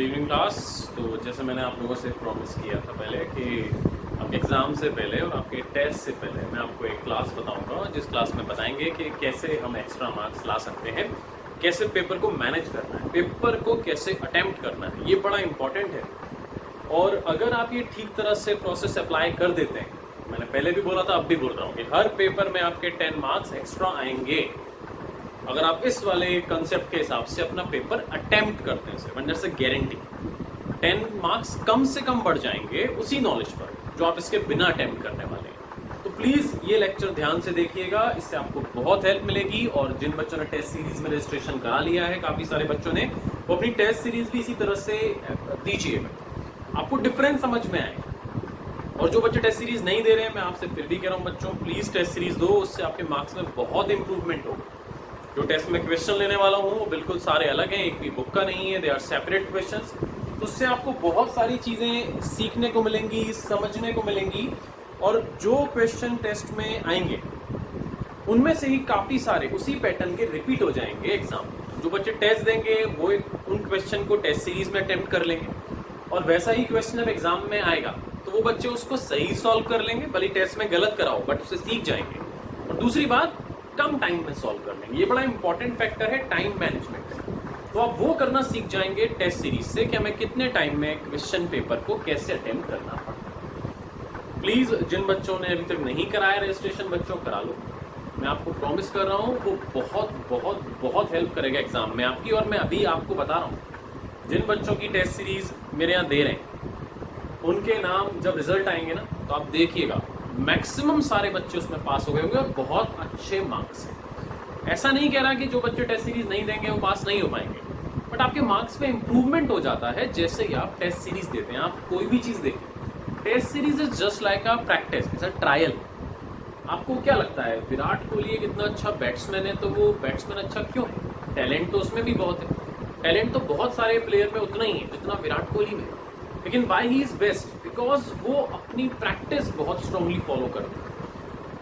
Good evening class. तो जैसे मैंने आप लोगों से प्रॉमिस किया था पहले कि आपके एग्ज़ाम से पहले और आपके टेस्ट से पहले मैं आपको एक क्लास बताऊंगा, जिस क्लास में बताएंगे कि कैसे हम एक्स्ट्रा मार्क्स ला सकते हैं, कैसे पेपर को मैनेज करना है, पेपर को कैसे अटेम्प्ट करना है। ये बड़ा इंपॉर्टेंट है और अगर आप ये ठीक तरह से प्रोसेस अप्लाई कर देते हैं, मैंने पहले भी बोला था, अब भी बोल रहा हूँ कि हर पेपर में आपके 10 मार्क्स एक्स्ट्रा आएंगे अगर आप इस वाले कंसेप्ट के हिसाब से अपना पेपर अटेम्प्ट करते हैं। सिर्फ से गारंटी 10 मार्क्स कम से कम बढ़ जाएंगे उसी नॉलेज पर जो आप इसके बिना अटेम्प्ट करने वाले हैं। तो प्लीज़ ये लेक्चर ध्यान से देखिएगा, इससे आपको बहुत हेल्प मिलेगी। और जिन बच्चों ने टेस्ट सीरीज में रजिस्ट्रेशन करा लिया है, काफ़ी सारे बच्चों ने, वो अपनी टेस्ट सीरीज भी इसी तरह से दीजिएगा, आपको डिफरेंस समझ में आएगा। और जो बच्चे टेस्ट सीरीज नहीं दे रहे हैं, मैं आपसे फिर भी कह रहा हूँ बच्चों, प्लीज़ टेस्ट सीरीज दो, उससे आपके मार्क्स में बहुत इंप्रूवमेंट होगा। जो टेस्ट में क्वेश्चन लेने वाला हूँ वो बिल्कुल सारे अलग हैं, एक भी बुक का नहीं है, दे आर सेपरेट क्वेश्चंस। तो उससे आपको बहुत सारी चीज़ें सीखने को मिलेंगी, समझने को मिलेंगी। और जो क्वेश्चन टेस्ट में आएंगे उनमें से ही काफ़ी सारे उसी पैटर्न के रिपीट हो जाएंगे एग्जाम में। जो बच्चे टेस्ट देंगे वो उन क्वेश्चन को टेस्ट सीरीज में अटेम्प्ट कर लेंगे और वैसा ही क्वेश्चन अब एग्जाम में आएगा तो वो बच्चे उसको सही सॉल्व कर लेंगे, भले टेस्ट में गलत कराओ बट उससे सीख जाएंगे। और दूसरी बात, कम टाइम में सॉल्व कर लेंगे। ये बड़ा इंपॉर्टेंट फैक्टर है, टाइम मैनेजमेंट। तो आप वो करना सीख जाएंगे टेस्ट सीरीज से कि हमें कितने टाइम में क्वेश्चन पेपर को कैसे अटेम्प्ट करना पड़ता। प्लीज जिन बच्चों ने अभी तक नहीं कराया रजिस्ट्रेशन, बच्चों करा लो। मैं आपको प्रॉमिस कर रहा हूँ वो बहुत बहुत बहुत हेल्प करेगा एग्जाम में आपकी। और मैं अभी आपको बता रहा हूँ, जिन बच्चों की टेस्ट सीरीज मेरे यहाँ दे रहे हैं उनके नाम जब रिजल्ट आएंगे ना, तो आप देखिएगा मैक्सिमम सारे बच्चे उसमें पास हो गए होंगे और बहुत अच्छे मार्क्स हैं। ऐसा नहीं कह रहा कि जो बच्चे टेस्ट सीरीज नहीं देंगे वो पास नहीं हो पाएंगे, बट आपके मार्क्स में इंप्रूवमेंट हो जाता है जैसे ही आप टेस्ट सीरीज देते हैं। आप कोई भी चीज़ देखें, test series is just like a practice, it's a trial. आपको क्या लगता है विराट कोहली एक इतना अच्छा बैट्समैन है, तो वो बैट्समैन अच्छा क्यों है? टैलेंट तो उसमें भी बहुत है, टैलेंट तो बहुत सारे प्लेयर में उतना ही है जितना विराट कोहली में। लेकिन why he is best? Because वो अपनी प्रैक्टिस बहुत स्ट्रांगली फॉलो करते हैं।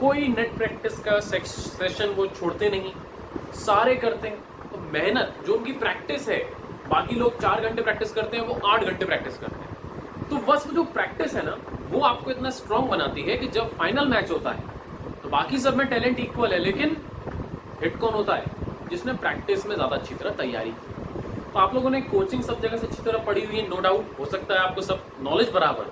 कोई नेट प्रैक्टिस का सेशन वो छोड़ते नहीं, सारे करते हैं। तो मेहनत जो उनकी प्रैक्टिस है, बाकी लोग 4 घंटे प्रैक्टिस करते हैं, वो 8 घंटे प्रैक्टिस करते हैं। तो बस जो प्रैक्टिस है ना, वो आपको इतना स्ट्रांग बनाती है कि जब फाइनल मैच होता है तो बाकी सब में टैलेंट इक्वल है, लेकिन हिट कौन होता है? जिसने प्रैक्टिस में ज़्यादा अच्छी तरह तैयारी की। तो आप लोगों ने कोचिंग सब जगह से अच्छी तरह पढ़ी हुई है, नो डाउट, हो सकता है आपको सब नॉलेज बराबर,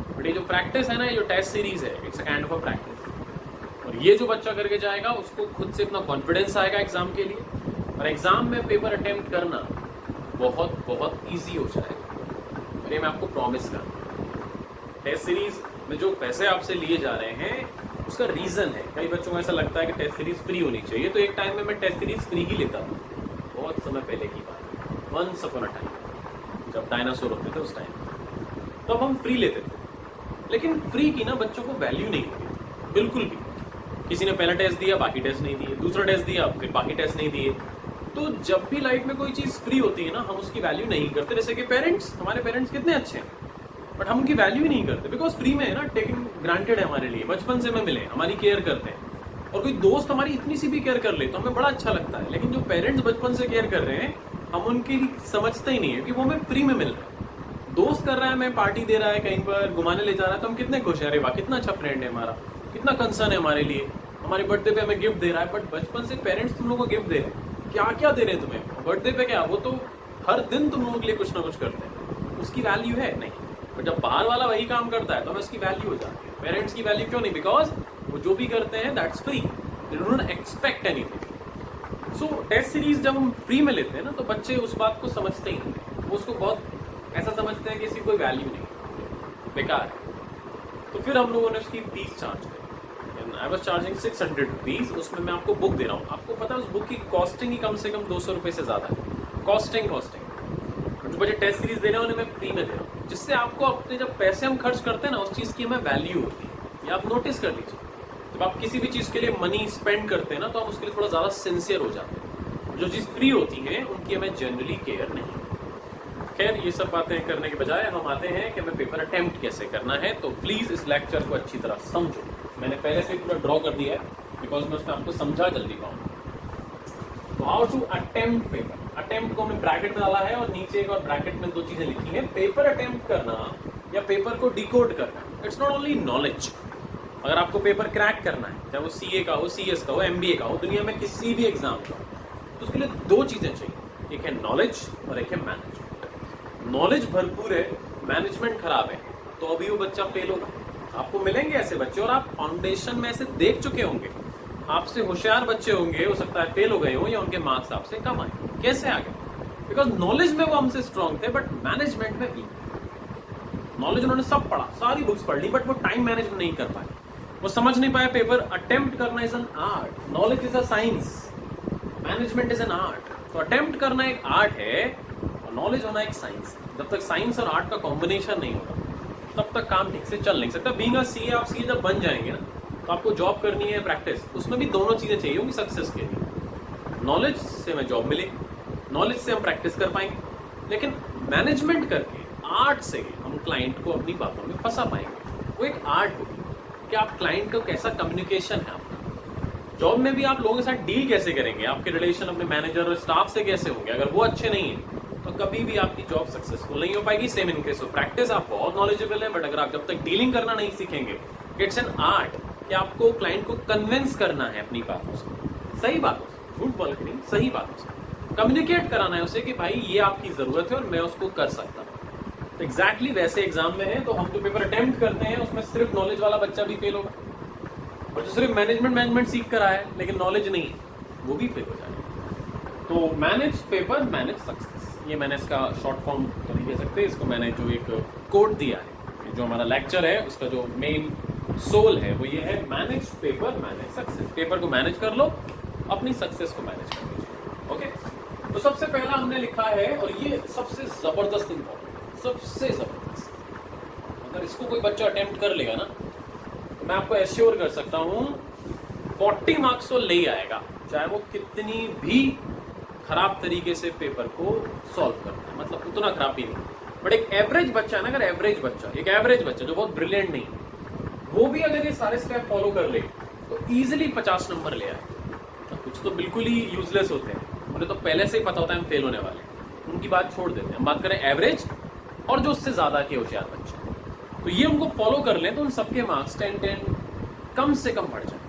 बट ये जो प्रैक्टिस है ना, ये जो टेस्ट सीरीज है, it's a kind of a practice. और ये जो बच्चा करके जाएगा उसको खुद से इतना कॉन्फिडेंस आएगा एग्जाम के लिए, और एग्जाम में पेपर अटेम्प्ट करना बहुत बहुत ईजी हो जाएगा। और ये मैं आपको प्रॉमिस कर रहा हूँ। टेस्ट सीरीज में जो पैसे आपसे लिए जा रहे हैं उसका रीज़न है, कई बच्चों को ऐसा लगता है कि टेस्ट सीरीज फ्री होनी चाहिए। तो एक टाइम में मैं टेस्ट सीरीज फ्री ही लेता था, बहुत समय पहले की बात, वंस अपॉन अ टाइम, जब डायनासोर होते थे उस टाइम, तो अब हम फ्री लेते थे। लेकिन फ्री की ना बच्चों को वैल्यू नहीं होती बिल्कुल भी। किसी ने पहला टेस्ट दिया, बाकी टेस्ट नहीं दिए, दूसरा टेस्ट दिया, फिर बाकी टेस्ट नहीं दिए। तो जब भी लाइफ में कोई चीज़ फ्री होती है ना, हम उसकी वैल्यू नहीं करते। जैसे कि पेरेंट्स, हमारे पेरेंट्स कितने अच्छे हैं, बट हम उनकी वैल्यू ही नहीं करते, बिकॉज फ्री में है ना, टेकन ग्रांटेड है हमारे लिए, बचपन से हमें मिले, हमारी केयर करते हैं। और कोई दोस्त हमारी इतनी सी भी केयर कर ले तो हमें बड़ा अच्छा लगता है। लेकिन जो पेरेंट्स बचपन से केयर कर रहे हैं, हम उनकी समझते ही नहीं है कि वो हमें फ्री में मिल रहा है। दोस्त कर रहा है, हमें पार्टी दे रहा है, कहीं पर घुमाने ले जा रहा है, तो हम कितने खुश हैं, अरे वाह कितना अच्छा फ्रेंड है हमारा, कितना कंसर्न है हमारे लिए, हमारे बर्थडे पे हमें गिफ्ट दे रहा है। बट बचपन से पेरेंट्स तुम लोगों को गिफ्ट दे रहे हैं, क्या क्या दे रहे हैं तुम्हें बर्थडे पे? क्या वो तो हर दिन तुम लोगों के लिए कुछ ना कुछ करते हैं, उसकी वैल्यू है नहीं। बट जब बाहर वाला वही काम करता है तो हमें उसकी वैल्यू हो जाती है। पेरेंट्स की वैल्यू क्यों नहीं? बिकॉज वो जो भी करते हैं that's free, they don't expect anything. So test series जब हम फ्री में लेते हैं ना, तो बच्चे उस बात को समझते ही नहीं, वो उसको बहुत ऐसा समझते हैं कि इसकी कोई वैल्यू नहीं, बेकार है। तो फिर हम लोगों ने उसकी फीस चार्ज करी। I was charging 600 rupees. उसमें मैं आपको बुक दे रहा हूँ, आपको पता है उस बुक की कॉस्टिंग ही कम से कम 200 रुपये से ज़्यादा है। कॉस्टिंग जो बच्चे टेस्ट सीरीज दे रहे हैं उन्हें मैं फ्री में दे रहा हूँ, जिससे आपको अपने जब पैसे हम खर्च करते हैं ना, उस चीज़ की हमें वैल्यू होती है। ये आप नोटिस कर लीजिए, जब आप किसी भी चीज़ के लिए मनी स्पेंड करते हैं ना, तो हम उसके लिए थोड़ा ज़्यादा सिंसियर हो जाते हैं। जो चीज़ फ्री होती है उनकी हमें जनरली केयर नहीं। खैर, ये सब बातें करने के बजाय हम आते हैं कि हमें पेपर अटेम्प्ट कैसे करना है। तो प्लीज़ इस लेक्चर को अच्छी तरह समझो। मैंने पहले से पूरा ड्रॉ कर दिया है, बिकॉज मैं उसमें आपको समझा जल्दी पाऊँ। तो how to attempt paper, attempt को हमने ब्रैकेट में डाला है और नीचे एक और ब्रैकेट में दो चीजें लिखी हैं। पेपर अटेम्प्ट करना या पेपर को डिकोड करना, इट्स नॉट ओनली नॉलेज। अगर आपको पेपर क्रैक करना है, चाहे वो सीए का हो, सीएस का हो, एमबीए का हो, दुनिया में किसी भी एग्जाम का, तो उसके लिए दो चीजें चाहिए, एक है नॉलेज और एक है मैनेजमेंट। नॉलेज भरपूर है, मैनेजमेंट खराब है, तो अभी वो बच्चा फेल होगा। आपको मिलेंगे ऐसे बच्चे और आप फाउंडेशन में ऐसे देख चुके होंगे, आपसे होशियार बच्चे होंगे, हो सकता है फेल हो गए हो या उनके मार्क्स आपसे कम आए। कैसे आ गए? बिकॉज नॉलेज में वो हमसे स्ट्रांग थे बट मैनेजमेंट में वीक। नॉलेज उन्होंने सब पढ़ा, सारी बुक्स पढ़ ली, बट वो टाइम मैनेज नहीं कर पाए, वो समझ नहीं पाए पेपर अटेम्प्ट करना is an art, knowledge is a science, management is an art. तो अटेम्प्ट करना एक आर्ट है और नॉलेज होना एक साइंस। जब तक साइंस और आर्ट का कॉम्बिनेशन नहीं होगा तब तक काम ठीक से चल नहीं सकता। बीइंग अ सीए, आप सीए जब बन जाएंगे ना, तो आपको जॉब करनी है, प्रैक्टिस, उसमें भी दोनों चीजें चाहिए होंगी सक्सेस के लिए। नॉलेज से हमें जॉब मिलेगी, नॉलेज से हम प्रैक्टिस कर पाएंगे, लेकिन मैनेजमेंट करके आर्ट से हम क्लाइंट को अपनी बातों में फंसा पाएंगे। वो एक आर्ट होगी कि आप क्लाइंट को कैसा कम्युनिकेशन है आपका। जॉब में भी आप लोगों के साथ डील कैसे करेंगे, आपके रिलेशन अपने मैनेजर और स्टाफ से कैसे होंगे, अगर वो अच्छे नहीं है तो कभी भी आपकी जॉब सक्सेसफुल नहीं हो पाएगी। Same in case of practice, आप बहुत नॉलेजेबल है, बट अगर आप जब तक डीलिंग करना नहीं सीखेंगे, इट्स एन आर्ट कि आपको क्लाइंट को कन्विंस करना है अपनी बातों से, सही बातों से, झूठ बोल के नहीं, सही बातों से कम्युनिकेट कराना है उसे कि भाई ये आपकी जरूरत है और मैं उसको कर सकता हूँ। तो एग्जैक्टली वैसे एग्जाम में है, तो हम जो पेपर अटेम्प्ट करते हैं उसमें सिर्फ नॉलेज वाला बच्चा भी फेल होगा, और जो सिर्फ मैनेजमेंट सीख कर आया है लेकिन नॉलेज नहीं है, वो भी फेल हो जाएगा। तो मैनेज पेपर, मैनेज सक्सेस, ये मैंने इसका शॉर्ट फॉर्म तो नहीं कह सकते, इसको मैंने जो एक कोड दिया है, जो हमारा लेक्चर है उसका जो मेन सोल है वो ये है, manage paper, manage success. Paper को मैनेज कर लो, अपनी सक्सेस को मैनेज कर लीजिए। ओके, तो सबसे पहला हमने लिखा है, और ये सबसे जबरदस्त इंपॉर्टेंट, सबसे जबरदस्त, अगर इसको कोई बच्चा अटेम्प्ट कर लेगा ना, तो मैं आपको एश्योर कर सकता हूं 40 मार्क्स तो ले ही आएगा, चाहे वो कितनी भी खराब तरीके से पेपर को सॉल्व करता है, मतलब उतना खराब भी नहीं, बट एक एवरेज बच्चा है ना, अगर एवरेज बच्चा, एक एवरेज बच्चा जो बहुत ब्रिलियंट नहीं, वो भी अगर ये सारे स्टेप फॉलो कर ले तो इजीली 50 नंबर ले आए। तो कुछ तो बिल्कुल ही यूजलेस होते हैं, उन्हें तो पहले से ही पता होता है हम फेल होने वाले, उनकी बात छोड़ देते हैं। हम बात करें एवरेज और जो उससे ज्यादा के होशियार बच्चे, तो ये उनको फॉलो कर लें तो उन सबके मार्क्स 10 कम से कम बढ़ जाए।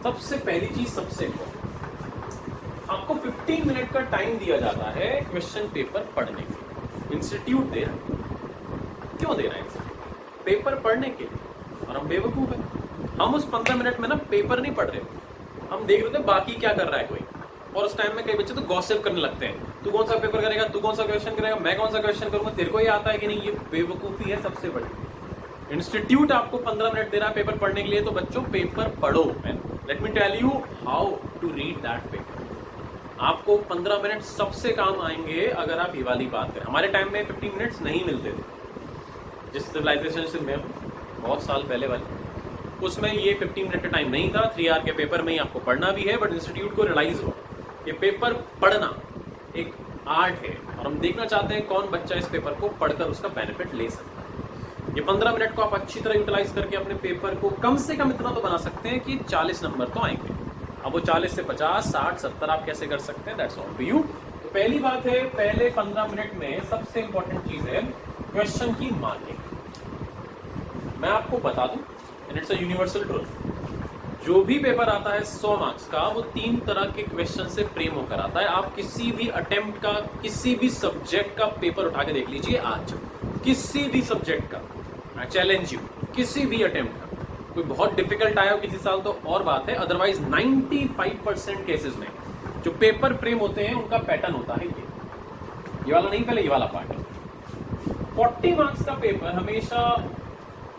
सबसे पहली चीज, सबसे इम्पोर्टेंट, आपको 15 मिनट का टाइम दिया जाता है क्वेश्चन पेपर पढ़ने के लिए। इंस्टीट्यूट दे रहा है, क्यों दे रहा है इंस्टीट्यूट? पेपर पढ़ने के लिए, और हम बेवकूफ हैं, हम उस 15 मिनट में ना पेपर नहीं पढ़ रहे, हम देख रहे थे बाकी क्या कर रहा है कोई, और उस टाइम में कई बच्चे तो गॉसिप करने लगते हैं, तू कौन सा पेपर करेगा, तू कौन सा क्वेश्चन करेगा, मैं कौन सा क्वेश्चन करूंगा, तेरे को ये आता है कि नहीं। ये बेवकूफी है सबसे बड़ी। इंस्टीट्यूट आपको 15 मिनट दे रहा है पेपर पढ़ने के लिए, तो बच्चों पेपर पढ़ो। Let me tell you how to read that paper. आपको 15 मिनट सबसे काम आएंगे अगर आप ये वाली बात करें। हमारे टाइम में 15 मिनट्स नहीं मिलते थे, जिस सिविलाइजेशन से मैं बहुत साल पहले वाले, उसमें ये 15 मिनट का टाइम नहीं था। 3 आवर के पेपर में ही आपको पढ़ना भी है, बट इंस्टीट्यूट को रियलाइज हो कि पेपर पढ़ना एक आर्ट है, और हम देखना चाहते हैं कौन बच्चा इस पेपर को पढ़कर उसका बेनिफिट ले सकता है। ये 15 मिनट को आप अच्छी तरह यूटिलाइज करके अपने पेपर को कम से कम इतना तो बना सकते हैं कि 40 नंबर तो आएंगे। अब वो 40 से 50, 60, 70 आप कैसे कर सकते हैं, दैट्स ऑल टू यू। तो पहली बात है, पहले 15 मिनट में सबसे इंपॉर्टेंट चीज है क्वेश्चन की मार्किंग। मैं आपको बता दूं, and it's a universal truth, जो भी पेपर आता है 100 मार्क्स का, वो 3 तरह के क्वेश्चन से फ्रेम होकर आता है। आप किसी भी अटेम्प्ट का, किसी भी सब्जेक्ट का पेपर उठा के देख लीजिए आज, किसी भी सब्जेक्ट का, आई चैलेंज यू, किसी भी अटेम्प्ट का, कोई बहुत डिफिकल्ट आया हो किसी साल तो और बात है, अदरवाइज 95% केसेस में जो पेपर फ्रेम होते हैं उनका पैटर्न होता है ये वाला नहीं, पहले ये वाला पार्ट। 40 मार्क्स का पेपर हमेशा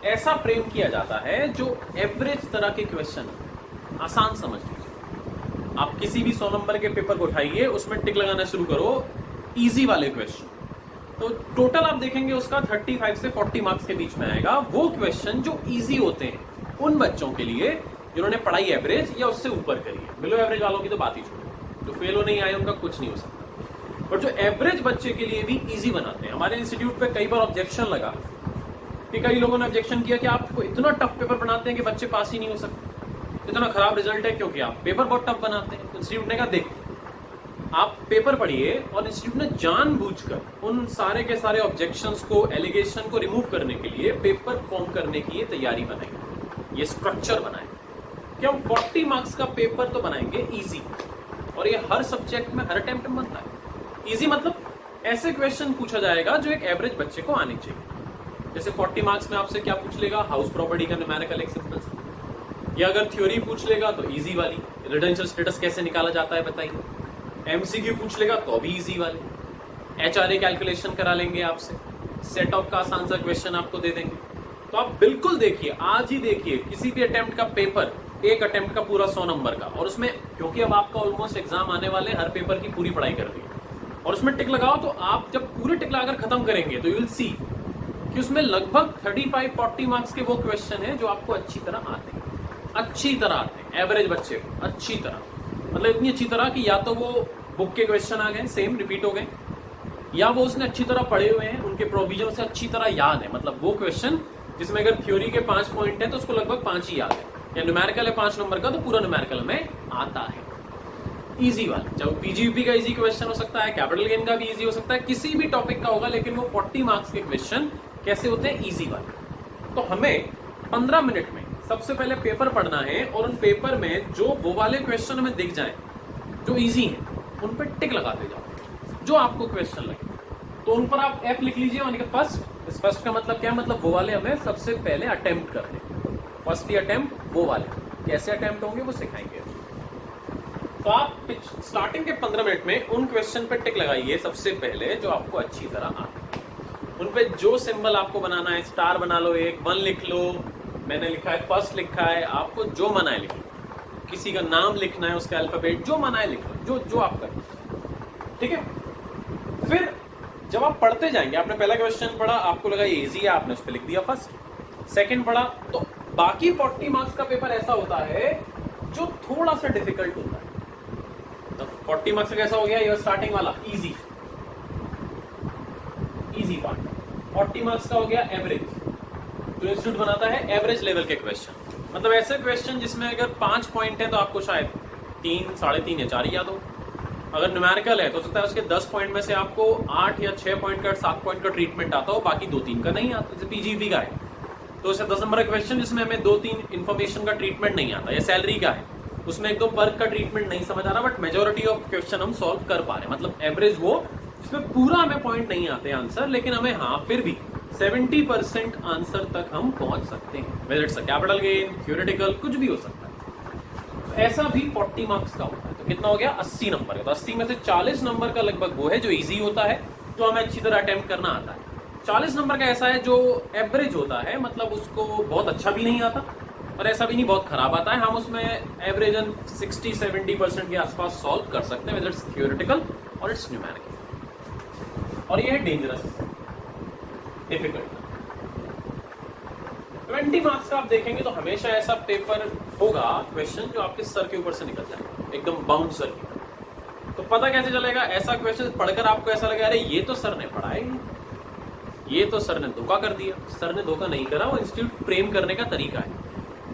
ऐसा फ्रेम किया जाता है जो एवरेज तरह के क्वेश्चन, आसान समझ लीजिए। आप किसी भी 100 नंबर के पेपर को उठाइए, उसमें टिक लगाना शुरू करो इजी वाले क्वेश्चन, तो टोटल आप देखेंगे उसका 35 से 40 मार्क्स के बीच में आएगा। वो क्वेश्चन जो इजी होते हैं उन बच्चों के लिए जिन्होंने पढ़ाई एवरेज या उससे ऊपर करी है। बिलो एवरेज वालों की तो बात ही छोड़ो, जो फेल हो नहीं आए उनका कुछ नहीं हो सकता, और जो एवरेज बच्चे के लिए भी इजी बनाते हैं। हमारे इंस्टीट्यूट पे कई बार ऑब्जेक्शन लगा कि कई लोगों ने ऑब्जेक्शन किया कि आप इतना टफ पेपर बनाते हैं कि बच्चे पास ही नहीं हो सकते, इतना खराब रिजल्ट है क्योंकि आप पेपर बहुत टफ बनाते हैं। इंस्टीट्यूट ने कहा देखो, आप पेपर पढ़िए और इंस्टीट्यूट ने जानबूझकर उन सारे के सारे ऑब्जेक्शंस को, एलिगेशन को रिमूव करने के लिए पेपर फॉर्म करने की ये तैयारी बनाई, ये स्ट्रक्चर बनाए कि हम 40 मार्क्स का पेपर तो बनाएंगे इजी, और ये हर सब्जेक्ट में हर अटेम्प्ट में बनता है। इजी मतलब ऐसे क्वेश्चन पूछा जाएगा जो एक एवरेज बच्चे को आने चाहिए। जैसे 40 मार्क्स में आपसे क्या पूछ लेगा, हाउस प्रॉपर्टी का न्यूमेरिकल एक सिंपल सा, या अगर थ्योरी पूछ लेगा तो इजी वाली, रेजिडेंशियल स्टेटस कैसे निकाला जाता है बताइए। एमसीक्यू पूछ लेगा तो भी इजी वाले, एचआरए कैलकुलेशन करा लेंगे आपसे, set of cost answer question आपको दे देंगे। तो आप बिल्कुल देखिए, आज ही देखिए किसी भी अटेम्प्ट का पेपर, एक अटेम्प्ट का पूरा 100 नंबर का, और उसमें क्योंकि अब आपका ऑलमोस्ट एग्जाम आने वाले, हर पेपर की पूरी पढ़ाई कर दी और उसमें टिक लगाओ, तो आप जब पूरे टिक लगाकर खत्म करेंगे तो यू विल सी कि उसमें लगभग 35-40 मार्क्स के वो क्वेश्चन है जो आपको अच्छी तरह आते हैं, अच्छी तरह आते हैं, एवरेज बच्चे को अच्छी तरह, मतलब इतनी अच्छी तरह कि या तो वो बुक के क्वेश्चन आ गए, सेम रिपीट हो गए, या वो उसने अच्छी तरह पढ़े हुए हैं, उनके प्रोविजन से अच्छी तरह याद है। मतलब वो क्वेश्चन जिसमें अगर थ्योरी के 5 पॉइंट है तो उसको लगभग 5 ही याद है, या न्यूमेरिकल है 5 नंबर का तो पूरा न्यूमेरिकल में आता है। इजी वाला, चाहे पीजीयूपी का इजी क्वेश्चन हो सकता है, कैपिटल गेन का भी इजी हो सकता है, किसी भी टॉपिक का होगा, लेकिन वो 40 मार्क्स के क्वेश्चन कैसे होते हैं, इजी वाले। तो हमें 15 मिनट में सबसे पहले पेपर पढ़ना है, और उन पेपर में जो वो वाले क्वेश्चन हमें दिख जाए जो इजी हैं, उन पर टिक लगाते जाओ। जो आपको क्वेश्चन लगे तो उन पर आप एफ लिख लीजिए, यानी कि फर्स्ट। इस फर्स्ट का मतलब क्या, मतलब वो वाले हमें सबसे पहले अटेम्प्ट करने, फर्स्ट ही अटेम्प्ट वो वाले, कैसे अटेम्प्ट होंगे वो सिखाएंगे। तो आप स्टार्टिंग के 15 मिनट में उन क्वेश्चन पे टिक लगाइए सबसे पहले जो आपको अच्छी तरह आते हैं। उन पे जो सिंबल आपको बनाना है, स्टार बना लो, एक 1 लिख लो, मैंने लिखा है फर्स्ट लिखा है, आपको जो मना है लिख लो, किसी का नाम लिखना है, उसका अल्फाबेट जो मना है लिख लो, जो आप करें, ठीक है। फिर जब आप पढ़ते जाएंगे, आपने पहला क्वेश्चन पढ़ा, आपको लगा ये इजी है, आपने उस पर लिख दिया फर्स्ट, सेकंड पढ़ा, तो बाकी 40 मार्क्स का पेपर ऐसा होता है जो थोड़ा सा डिफिकल्ट होता है। तो 40 मार्क्स का कैसा हो गया, ये स्टार्टिंग वाला इजी पार्ट, 40 मार्क्स का हो गया एवरेज, तो इंस्टीट्यूट बनाता है एवरेज लेवल के क्वेश्चन, मतलब ऐसे क्वेश्चन जिसमें अगर 5 पॉइंट है तो आपको शायद 3, 3.5 या 4 याद हो। अगर न्यूमेरिकल है तो सकता है उसके 10 पॉइंट में से आपको 8 या 6 पॉइंट का, 7 पॉइंट का ट्रीटमेंट आता हो, बाकी 2-3 का नहीं आता। जैसे पीजीपी का है तो उसे 10 नंबर का क्वेश्चन जिसमें हमें 2-3 इन्फॉर्मेशन का ट्रीटमेंट नहीं आता, या सैलरी का है उसमें 1-2 पर्क का ट्रीटमेंट नहीं समझ आ रहा, बट मेजोरिटी ऑफ क्वेश्चन हम सॉल्व कर पा रहे हैं। मतलब एवरेज वो जिसमें पूरा हमें पॉइंट नहीं आते आंसर, लेकिन हमें फिर भी 70% आंसर तक हम पहुंच सकते हैं, whether it's a capital gain, theoretical, कुछ भी हो सकता है। तो ऐसा भी 40 मार्क्स का होता है, तो कितना हो गया 80 नंबर का। तो 80 में से 40 नंबर का लगभग वो है जो इजी होता है, जो हमें अच्छी तरह अटेम्प्ट करना आता है। 40 नंबर का ऐसा है जो एवरेज होता है, मतलब उसको बहुत अच्छा भी नहीं आता और ऐसा भी नहीं बहुत खराब आता है, हम उसमें एवरेज 60-70% के आसपास सॉल्व कर सकते हैं, वेदर इट्स थ्योरेटिकल और इट्स न्यूमेरिकल। और ये है डेंजरस, डिफिकल्ट। 20 मार्क्स का आप देखेंगे तो हमेशा ऐसा पेपर होगा, क्वेश्चन जो आपके सर के ऊपर से निकल जाएगा, एकदम बाउंड सर की तरह। तो पता कैसे चलेगा, ऐसा क्वेश्चन पढ़कर आपको ऐसा लगा अरे ये तो सर ने पढ़ा है, ये तो सर ने धोखा कर दिया। सर ने धोखा नहीं करा, वो इंस्टीट्यूट फ्रेम करने का तरीका है।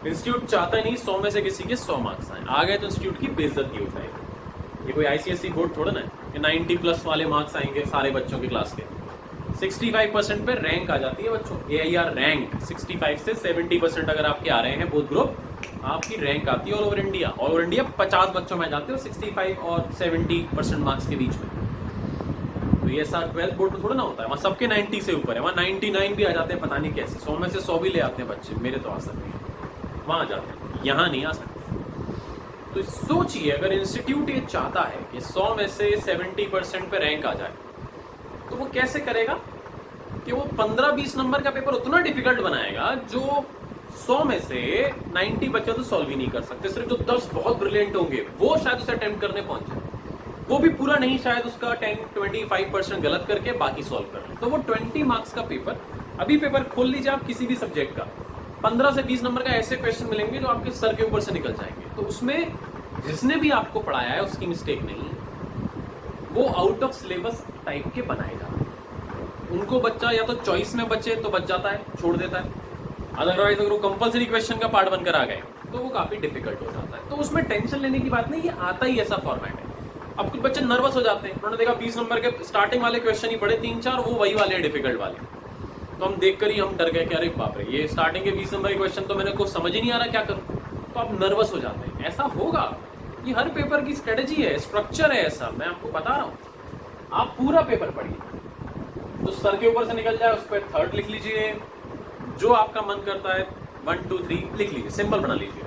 इंस्टीट्यूट चाहता नहीं 100 में से किसी के 100 मार्क्स आए, आ गए तो इंस्टीट्यूट की बेइज्जती हो जाएगी। ये कोई आईसीएसई बोर्ड थोड़ा ना है कि 90+ वाले मार्क्स आएंगे सारे बच्चों की क्लास के। 65% पे रैंक आ जाती है बच्चों, AIR रैंक 65 से 70% अगर आपके आ रहे हैं बोथ ग्रुप, आपकी रैंक आती है all over India. All over India 50 बच्चों में जाते हो 65 और 70% मार्क्स के बीच में। तो ये सारा 12th बोर्ड में थोड़ा ना होता है, वहाँ सबके 90 से ऊपर है, वहाँ 99 भी आ जाते हैं, पता नहीं कैसे 100 में से 100 भी ले आते हैं बच्चे, मेरे तो आ सकते हैं, वहाँ आ जाते हैं, यहाँ नहीं आ सकते। तो सोचिए अगर इंस्टीट्यूट ये चाहता है कि 100 में से 70% पे रैंक आ जाए, तो वो कैसे करेगा कि वो 15-20 नंबर का पेपर उतना डिफिकल्ट बनाएगा जो 100 में से 90 बच्चे तो सॉल्व ही नहीं कर सकते, सिर्फ जो 10 बहुत ब्रिलियंट होंगे वो शायद उसे अटेम्प्ट करने पहुंच जाए, वो भी पूरा नहीं, शायद उसका 10-25% गलत करके बाकी सॉल्व कर ले। तो वो 20 मार्क्स का पेपर, अभी पेपर खोल लीजिए आप किसी भी सब्जेक्ट का, 15 से 20 नंबर का ऐसे क्वेश्चन मिलेंगे जो आपके सर के ऊपर से निकल जाएंगे। तो उसमें जिसने भी आपको पढ़ाया है उसकी मिस्टेक नहीं, वो आउट ऑफ सिलेबस टाइप के बनाएगा। उनको बच्चा या तो चॉइस में बचे तो बच जाता है, छोड़ देता है, अदरवाइज अगर वो कंपलसरी क्वेश्चन का पार्ट 1 कर आ गए तो वो काफी डिफिकल्ट हो जाता है। तो उसमें टेंशन लेने की बात नहीं, ये आता ही ऐसा फॉर्मेट है। अब कुछ बच्चे नर्वस हो जाते हैं, उन्होंने देखा 20 नंबर के स्टार्टिंग वाले क्वेश्चन ही पढ़े 3-4, वो वही वाले डिफिकल्ट वाले, तो हम देखकर ही हम डर गए कि अरे बाप रे, ये स्टार्टिंग के 20 नंबर के क्वेश्चन तो मेरे को समझ ही नहीं आ रहा, क्या करूं। तो आप नर्वस हो जाते हैं। ऐसा होगा, ये हर पेपर की स्ट्रेटेजी है, स्ट्रक्चर है, ऐसा मैं आपको बता रहा हूं। आप पूरा पेपर पढ़िए, तो सर के ऊपर से निकल जाए उस पर थर्ड लिख लीजिए, जो आपका मन करता है 1 2 3 लिख लीजिए, सिंपल बना लीजिए।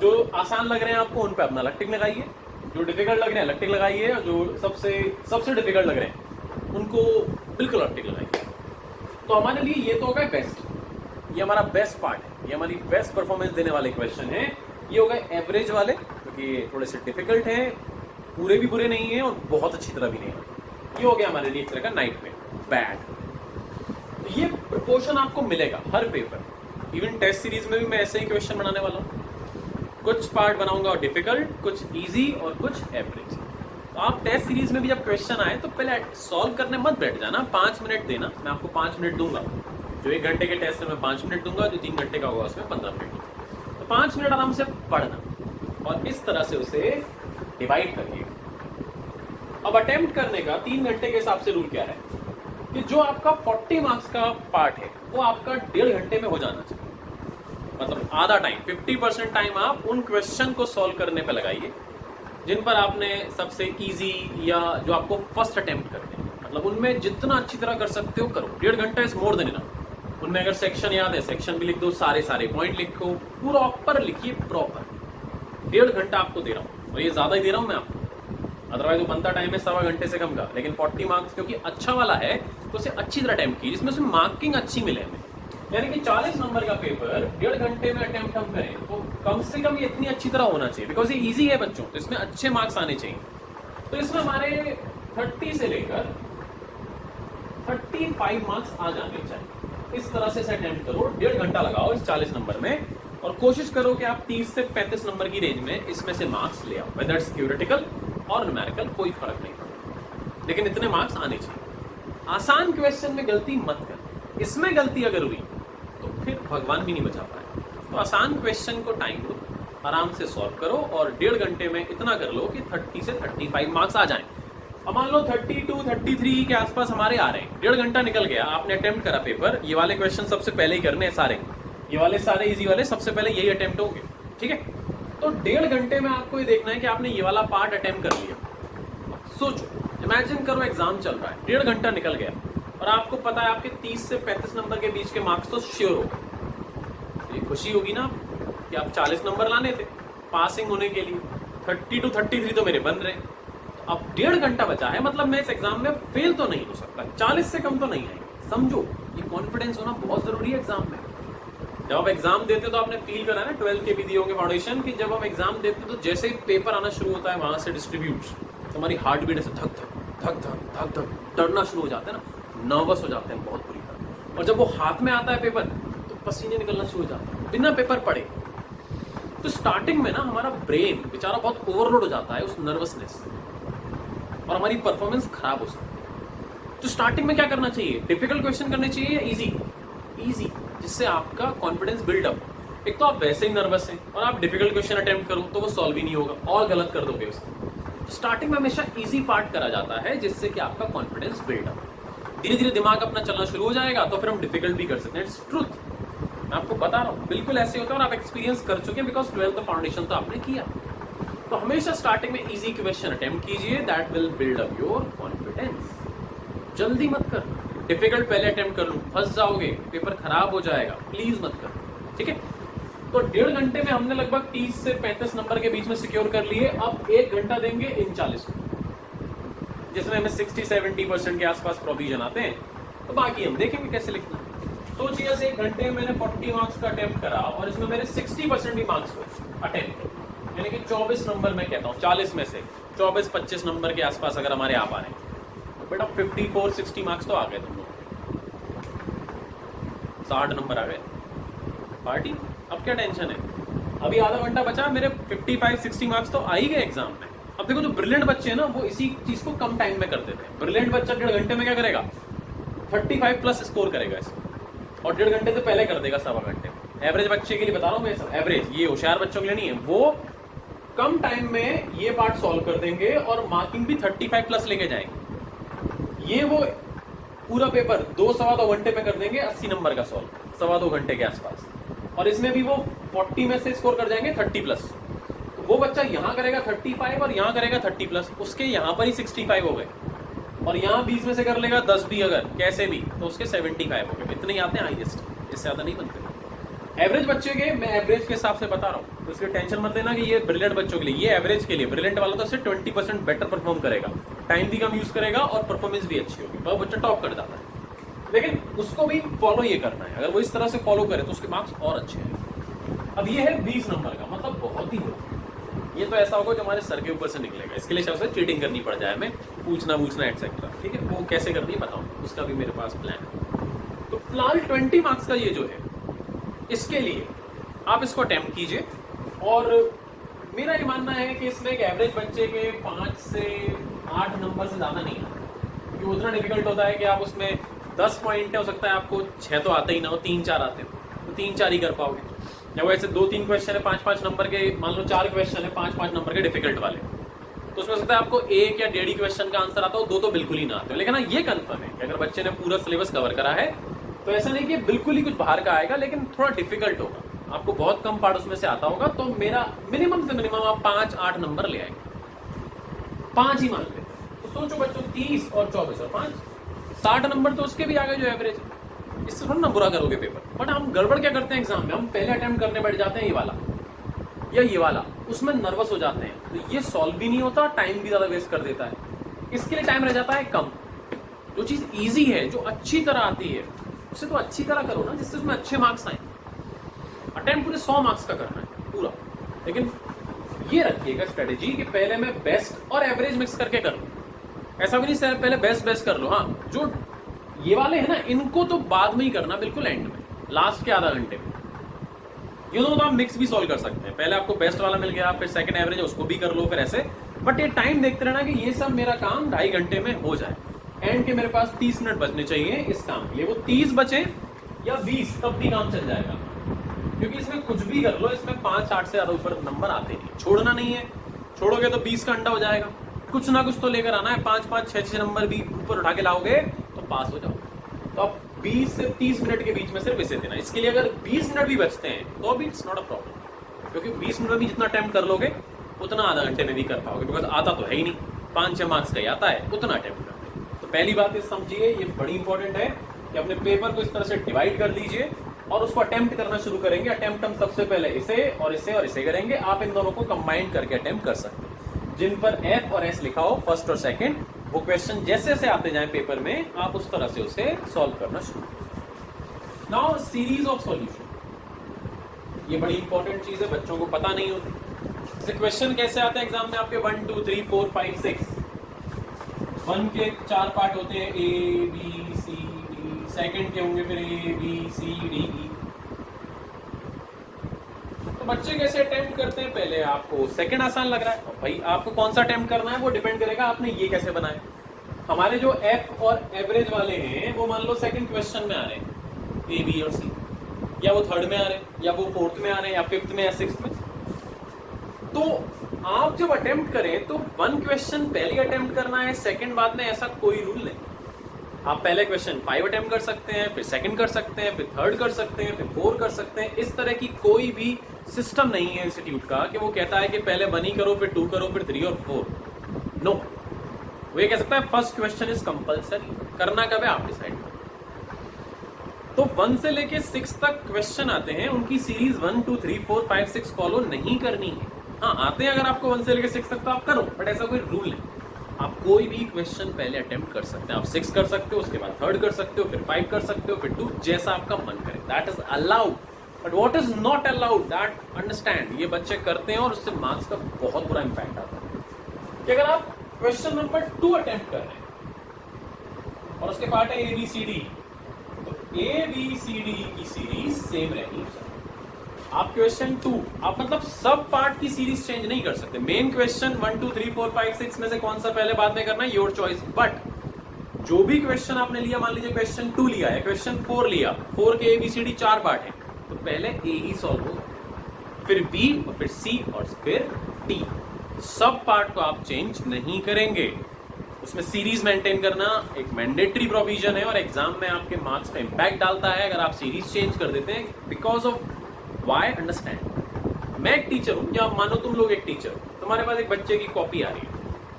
जो आसान लग रहे हैं आपको उन पे अपना अलग टिक लगाइए, जो डिफिकल्ट लग रहे हैं अलग टिक लगाइए, और जो सबसे डिफिकल्ट लग रहे हैं उनको बिल्कुल अलग टिक लगाइए। तो हमारे लिए ये तो हो गए बेस्ट, ये हमारा बेस्ट पार्ट है, ये हमारी बेस्ट परफॉर्मेंस देने वाले क्वेश्चन है। ये हो गए एवरेज वाले, क्योंकि ये थोड़े से डिफिकल्ट हैं, पूरे भी बुरे नहीं है और बहुत अच्छी तरह भी नहीं है। ये हो गया हमारे लिए एक तरह का नाइट में बैड। तो ये प्रपोर्शन आपको मिलेगा हर पेपर, इवन टेस्ट सीरीज में भी मैं ऐसे ही क्वेश्चन बनाने वाला हूँ। कुछ पार्ट बनाऊंगा डिफिकल्ट, कुछ इजी और कुछ एवरेज। तो आप टेस्ट सीरीज में भी जब क्वेश्चन आए तो पहले सॉल्व करने मत बैठ जाना, 5 मिनट देना, मैं आपको 5 मिनट दूंगा। जो 1 घंटे के टेस्ट में मैं 5 मिनट दूंगा, जो 3 घंटे का होगा उसमें 15 मिनट दूंगा। तो 5 मिनट आराम से पढ़ना और इस तरह से उसे डिवाइड करिए। अब अटेम्प्ट करने का 3 घंटे के हिसाब से रूल क्या है कि जो आपका 40 मार्क्स का पार्ट है वो आपका 1.5 घंटे में हो जाना चाहिए। मतलब आधा टाइम, 50% टाइम आप उन क्वेश्चन को सॉल्व करने पे लगाइए जिन पर आपने सबसे इजी या जो आपको फर्स्ट अटेम्प्ट करने हैं, मतलब उनमें जितना अच्छी तरह कर सकते हो करो। 1.5 घंटा इज मोर देन इनफ। उनमें अगर सेक्शन याद है सेक्शन भी लिख दो, सारे पॉइंट लिखो, प्रॉपर लिखिए, प्रॉपर। 1.5 घंटा आपको दे रहा हूँ और ये ज्यादा ही दे रहा हूँ मैं आपको, अदरवाइज वो बनता टाइम है 1.25 घंटे से कम का। लेकिन 40 मार्क्स क्योंकि अच्छा वाला है तो उसे अच्छी तरह अटेम्प्ट कीजिए, जिसमें उसमें मार्किंग अच्छी मिले हमें। यानी कि 40 नंबर का पेपर 1.5 घंटे में अटेम्प्ट हम करें तो कम से कम ये इतनी अच्छी तरह होना चाहिए, बिकॉज ये इजी है बच्चों, तो इसमें अच्छे मार्क्स आने चाहिए। तो इसमें हमारे 30 से लेकर 35 मार्क्स आ जाने चाहिए। इस तरह से अटेम्प्ट करो, 1.5 घंटा लगाओ इस 40 नंबर में, और कोशिश करो कि आप 30 से 35 नंबर की रेंज में इसमें से मार्क्स ले आओ, वेदर इट्स थ्योरेटिकल और न्यूमेरिकल, कोई फर्क नहीं पड़ता, लेकिन इतने मार्क्स आने चाहिए। आसान क्वेश्चन में गलती मत कर, इसमें गलती अगर हुई तो फिर भगवान भी नहीं बचा पाए। तो आसान क्वेश्चन को टाइम दो, आराम से सॉल्व करो और 1.5 घंटे में इतना कर लो कि 30 से 35 मार्क्स आ जाएं। अब मान लो 32, 33 के आसपास हमारे आ रहे हैं, 1.5 घंटा निकल गया, आपने अटेम्प्ट करा पेपर, ये वाले क्वेश्चन सबसे पहले ही करने हैं सारे, ये वाले सारे इजी वाले सबसे पहले यही अटेम्प्ट होंगे, ठीक है। तो 1.5 घंटे में आपको ये देखना है कि आपने ये वाला पार्ट अटेम्प्ट कर लिया। सोचो, इमेजिन करो एग्जाम चल रहा है, 1.5 घंटा निकल गया और आपको पता है आपके 30 से 35 नंबर के बीच के मार्क्स तो श्योर हो गए। ये खुशी होगी ना कि आप 40 नंबर लाने थे पासिंग होने के लिए, 30 to 33 तो मेरे बन रहे। तो अब 1.5 घंटा बचा है, मतलब मैं इस एग्जाम में फेल तो नहीं हो सकता, 40 से कम तो नहीं आएंगे। समझो, ये कॉन्फिडेंस होना बहुत जरूरी है एग्जाम में। जब आप एग्जाम देते तो आपने फील करा ना, 12 के भी दिए होंगे फाउंडेशन, कि जब हम एग्जाम देते तो जैसे ही पेपर आना शुरू होता है वहां से डिस्ट्रीब्यूट, तो हमारी हार्ट बीट ऐसे धक धक डरना शुरू हो जाता है ना, नर्वस हो जाते हैं बहुत बुरी तरह। और जब वो हाथ में आता है पेपर तो पसीने निकलना शुरू हो जाता है बिना पेपर पढ़े। तो स्टार्टिंग में ना हमारा ब्रेन बेचारा बहुत ओवरलोड हो जाता है उस नर्वसनेस से, और हमारी परफॉर्मेंस खराब हो सकती है। तो स्टार्टिंग में क्या करना चाहिए, डिफिकल्ट क्वेश्चन करने चाहिए या इजी, जिससे आपका कॉन्फिडेंस बिल्डअप। एक तो आप वैसे ही नर्वस हैं और आप डिफिकल्ट क्वेश्चन अटेम्प्ट करो तो वो सॉल्व ही नहीं होगा और गलत कर दोगे उसको। तो स्टार्टिंग में हमेशा इजी पार्ट करा जाता है जिससे कि आपका कॉन्फिडेंस बिल्डअप, धीरे धीरे दिमाग अपना चलना शुरू हो जाएगा, तो फिर हम डिफिकल्ट भी कर सकते हैं। इट्स ट्रूथ, मैं आपको बता रहा हूँ, बिल्कुल ऐसे होता है और आप एक्सपीरियंस कर चुके हैं, बिकॉज 12th फाउंडेशन तो आपने किया। तो हमेशा स्टार्टिंग में इजी क्वेश्चन अटेम्प्ट कीजिए, that will build up your confidence. जल्दी मत कर, डिफिकल्ट पहले अटेम्प्ट कर लूं, फंस जाओगे, पेपर खराब हो जाएगा, प्लीज मत कर, ठीक है। तो 1.5 घंटे में हमने लगभग 30 से 35 नंबर के बीच में सिक्योर कर लिए। अब 1 घंटा देंगे इन 40 को, जिसमें हमें 60-70% के आसपास प्रोविजन आते हैं, तो बाकी हम देखेंगे कैसे लिखना। सोचिए 1 घंटे में मैंने 40 मार्क्स का अटेम्प्ट करा और इसमें मेरे 60% भी मार्क्स हुए अटेम्प्ट, यानी कि 24 नंबर मैं कहता हूँ 40 में से 24-25 नंबर के आसपास अगर हमारे आ पा रहे हैं, तो बेटा 54-60 मार्क्स तो आ गए तुम लोग, 60 नंबर आ गए पार्टी। अब क्या टेंशन है, अभी आधा घंटा बचा, मेरे 55-60 मार्क्स तो आ ही गए एग्जाम में। अब देखो जो ब्रिलियंट बच्चे हैं ना वो इसी चीज को कम टाइम में कर देते हैं। ब्रिलियंट बच्चा 1.5 घंटे में क्या करेगा, 35+ स्कोर करेगा इसको, और 1.5 घंटे से पहले कर देगा 1.25 घंटे। एवरेज बच्चे के लिए बता रहा हूँ मैं सब, एवरेज, ये होशियार बच्चों के लिए नहीं है, वो कम टाइम में ये पार्ट सॉल्व कर देंगे और मार्किंग भी 35 प्लस लेके जाएंगे। ये वो पूरा पेपर 2-2.25 घंटे में कर देंगे 80 नंबर का सॉल्व, 2.25 घंटे के आसपास, और इसमें भी वो 40 में से स्कोर कर जाएंगे 30 प्लस। तो वो बच्चा यहाँ करेगा 35 और यहाँ करेगा 30 प्लस, उसके यहाँ पर ही 65 हो गए, और यहाँ 20 में से कर लेगा 10 भी अगर कैसे भी, तो उसके 75 हो गए। इतने ही आते हैं हाईएस्ट, इससे ज्यादा नहीं बनते। एवरेज बच्चे के मैं एवरेज के हिसाब से बता रहा हूँ, तो इसकी टेंशन मत लेना कि ये ब्रिलियंट बच्चों के लिए, ये एवरेज के लिए। ब्रिलियंट वाला तो सिर्फ 20% बेटर परफॉर्म करेगा, टाइम भी कम यूज करेगा और परफॉर्मेंस भी अच्छी होगी, वह बच्चा टॉप कर जाता है। लेकिन उसको भी फॉलो ये करना है, अगर वो इस तरह से फॉलो करे तो उसके मार्क्स और अच्छे हैं। अब ये है 20 नंबर का, मतलब बहुत ही हो, ये तो ऐसा होगा जो हमारे सर के ऊपर से निकलेगा। इसके लिए शायद चीटिंग करनी पड़ जाए, हमें पूछना एटसेट्रा, ठीक है, वो कैसे करनी है बताऊँ, उसका भी मेरे पास प्लान है। तो फिलहाल 20 मार्क्स का ये जो है, इसके लिए आप इसको अटेम्प्ट कीजिए, और मेरा ये मानना है कि इसमें एक एवरेज बच्चे के 5 से 8 नंबर से ज़्यादा नहीं आता, क्योंकि उतना डिफिकल्ट होता है कि आप उसमें 10 पॉइंट है, हो सकता है आपको 6 तो आते ही ना हो, 3-4 आते हो, तो 3-4 ही कर पाओगे। या वैसे 2-3 क्वेश्चन है 5-5 नंबर के, मान लो 4 क्वेश्चन है 5-5 नंबर के डिफिकल्ट वाले, तो उसमें सकता है आपको 1 या 1.5 क्वेश्चन का आंसर आता हो, 2 तो बिल्कुल ही ना आते हो। लेकिन हाँ, ये कंफर्म है कि अगर बच्चे ने पूरा सिलेबस कवर करा है तो ऐसा नहीं कि बिल्कुल ही कुछ बाहर का आएगा, लेकिन थोड़ा डिफिकल्ट होगा, आपको बहुत कम पार्ट उसमें से आता होगा। तो मेरा मिनिमम से मिनिमम आप 5-8 नंबर ले आएंगे, 5 ही मान लेते। तो सोचो बच्चों, 30 और 24 और 5, 60 नंबर तो उसके भी आ गए जो एवरेज है। इससे थोड़ा ना बुरा करोगे पेपर। बट हम गड़बड़ क्या करते हैं एग्जाम में, हम पहले अटेम्प्ट करने बैठ जाते हैं ये वाला या ये वाला, उसमें नर्वस हो जाते हैं, तो ये सॉल्व भी नहीं होता, टाइम भी ज्यादा वेस्ट कर देता है। इसके लिए टाइम रह जाता है कम। जो चीज ईजी है, जो अच्छी तरह आती है, उसे तो अच्छी तरह करो ना, जिससे उसमें अच्छे मार्क्स आए। अटेम्प्ट पूरे 100 मार्क्स का करना है पूरा, लेकिन ये रखिएगा स्ट्रेटेजी कि पहले मैं बेस्ट और एवरेज मिक्स करके कर लूं। ऐसा भी नहीं सर पहले बेस्ट कर लो, हाँ जो ये वाले हैं ना, इनको तो बाद में ही करना, बिल्कुल एंड में, लास्ट के आधा घंटे में। ये दोनों तो आप मिक्स भी सॉल्व कर सकते हैं, पहले आपको बेस्ट वाला मिल गया, फिर सेकंड एवरेज उसको भी कर लो, फिर ऐसे। बट ये टाइम देखते रहना कि ये सब मेरा काम 2.5 घंटे में हो जाए, एंड के मेरे पास 30 मिनट बचने चाहिए इस काम के लिए। वो 30 बचे या 20 तब भी काम चल जाएगा, क्योंकि इसमें कुछ भी कर लो, इसमें 5-8 से ज्यादा ऊपर नंबर आते नहीं, छोड़ना नहीं है। छोड़ोगे तो 20 का अंडा हो जाएगा। कुछ ना कुछ तो लेकर आना है, 5-5, 6-6 नंबर भी ऊपर उठा के लाओगे तो पास हो जाओगे। तो आप 20 से 30 मिनट के बीच में सिर्फ इसे देना। इसके लिए अगर 20 मिनट भी बचते हैं तो भी इट्स नॉट अ प्रॉब्लम, क्योंकि 20 मिनट में भी जितना अटेम्प्ट कर लोगे उतना आधा घंटे में भी कर पाओगे, बिकॉज आता तो है ही नहीं, 5-6 मार्क्स का ही आता है, उतना अटेम्प्ट करते। तो पहली बात इस समझिए, ये बड़ी इंपॉर्टेंट है कि अपने पेपर को इस तरह से डिवाइड कर लीजिए और उसको अटेम्प्ट करना शुरू करेंगे। अटेम्प्ट हम सबसे पहले इसे और इसे और इसे करेंगे। आप इन दोनों को कंबाइन करके अटेम्प्ट कर सकते हैं। जिन पर F और S लिखा हो फर्स्ट और सेकंड, वो क्वेश्चन जैसे जैसे आते जाए पेपर में, आप उस तरह से उसे सॉल्व करना शुरू करें। नाउ सीरीज ऑफ सॉल्यूशन, ये बड़ी इंपॉर्टेंट चीज है, बच्चों को पता नहीं होती। जैसे क्वेश्चन कैसे आते हैं एग्जाम में आपके 1 2 3 4 5 6, 1 के 4 पार्ट होते हैं, A B C D, second के होंगे फिर A B C D E। तो बच्चे कैसे अटेम्प्ट करते हैं, पहले आपको सेकंड आसान लग रहा है, भाई आपको कौन सा अटेम्प्ट करना है वो डिपेंड करेगा आपने ये कैसे बनाए। हमारे जो F और एवरेज वाले हैं वो मान लो सेकंड क्वेश्चन में आ रहे हैं, A B और C, या वो थर्ड में आ रहे हैं, या वो फोर्थ में आ रहे हैं, या फिफ्थ में, या सिक्स्थ में। तो आप जब अटेम्प्ट करें तो 1 क्वेश्चन पहले अटेम्प्ट करना है, सेकंड बाद में, ऐसा कोई रूल नहीं। आप पहले क्वेश्चन 5 अटेम्प्ट कर सकते हैं, फिर सेकंड कर सकते हैं, फिर थर्ड कर सकते हैं, फिर 4 कर सकते हैं। इस तरह की कोई भी सिस्टम नहीं है इंस्टीट्यूट का कि वो कहता है कि पहले 1 ही करो, फिर 2 करो, फिर 3 और 4। नो, वो ये कह सकता है फर्स्ट क्वेश्चन इज कंपल्सरी, करना कब है आप डिसाइड करो। तो 1 से लेके 6 तक क्वेश्चन आते हैं, उनकी सीरीज 1 2 3 4 5 6 फॉलो नहीं करनी है। हाँ आते हैं, अगर आपको 1 से लेके 6 तक तो आप करो, बट ऐसा कोई रूल नहीं। आप कोई भी क्वेश्चन पहले अटेम्प्ट कर सकते हैं, आप 6 कर सकते हो, उसके बाद थर्ड कर सकते हो, फिर 5 कर सकते हो, फिर 2, जैसा आपका मन करे, that is allowed. But what is not allowed, that understand, ये बच्चे करते हैं और उससे मार्क्स का बहुत बुरा इंपैक्ट आता है। कि अगर आप क्वेश्चन नंबर 2 अटेम्प्ट कर रहे हैं और उसके पार्ट है ABCD, तो ABCD की सीरीज सेम रहेगी। आप क्वेश्चन 2, आप मतलब सब पार्ट की सीरीज चेंज नहीं कर सकते। मेन क्वेश्चन 1 2 3 4 5 6 में से कौन सा पहले बाद में करना है, योर चॉइस। बट जो भी क्वेश्चन आपने लिया, मान लीजिए क्वेश्चन 2 लिया है, क्वेश्चन 4 लिया, 4 के ABCD 4 पार्ट है, तो पहले A ही सॉल्व होगा, फिर B और फिर C और फिर टी, सब पार्ट को आप चेंज नहीं करेंगे। उसमें सीरीज मेंटेन करना एक मैंडेटरी प्रोविजन है और एग्जाम में आपके मार्क्स पे इंपैक्ट डालता है अगर आप सीरीज चेंज कर देते हैं। Because of why, understand. मैं एक टीचर हूं, या मानो तुम लोग एक टीचर, तुम्हारे पास एक बच्चे की कॉपी आ रही है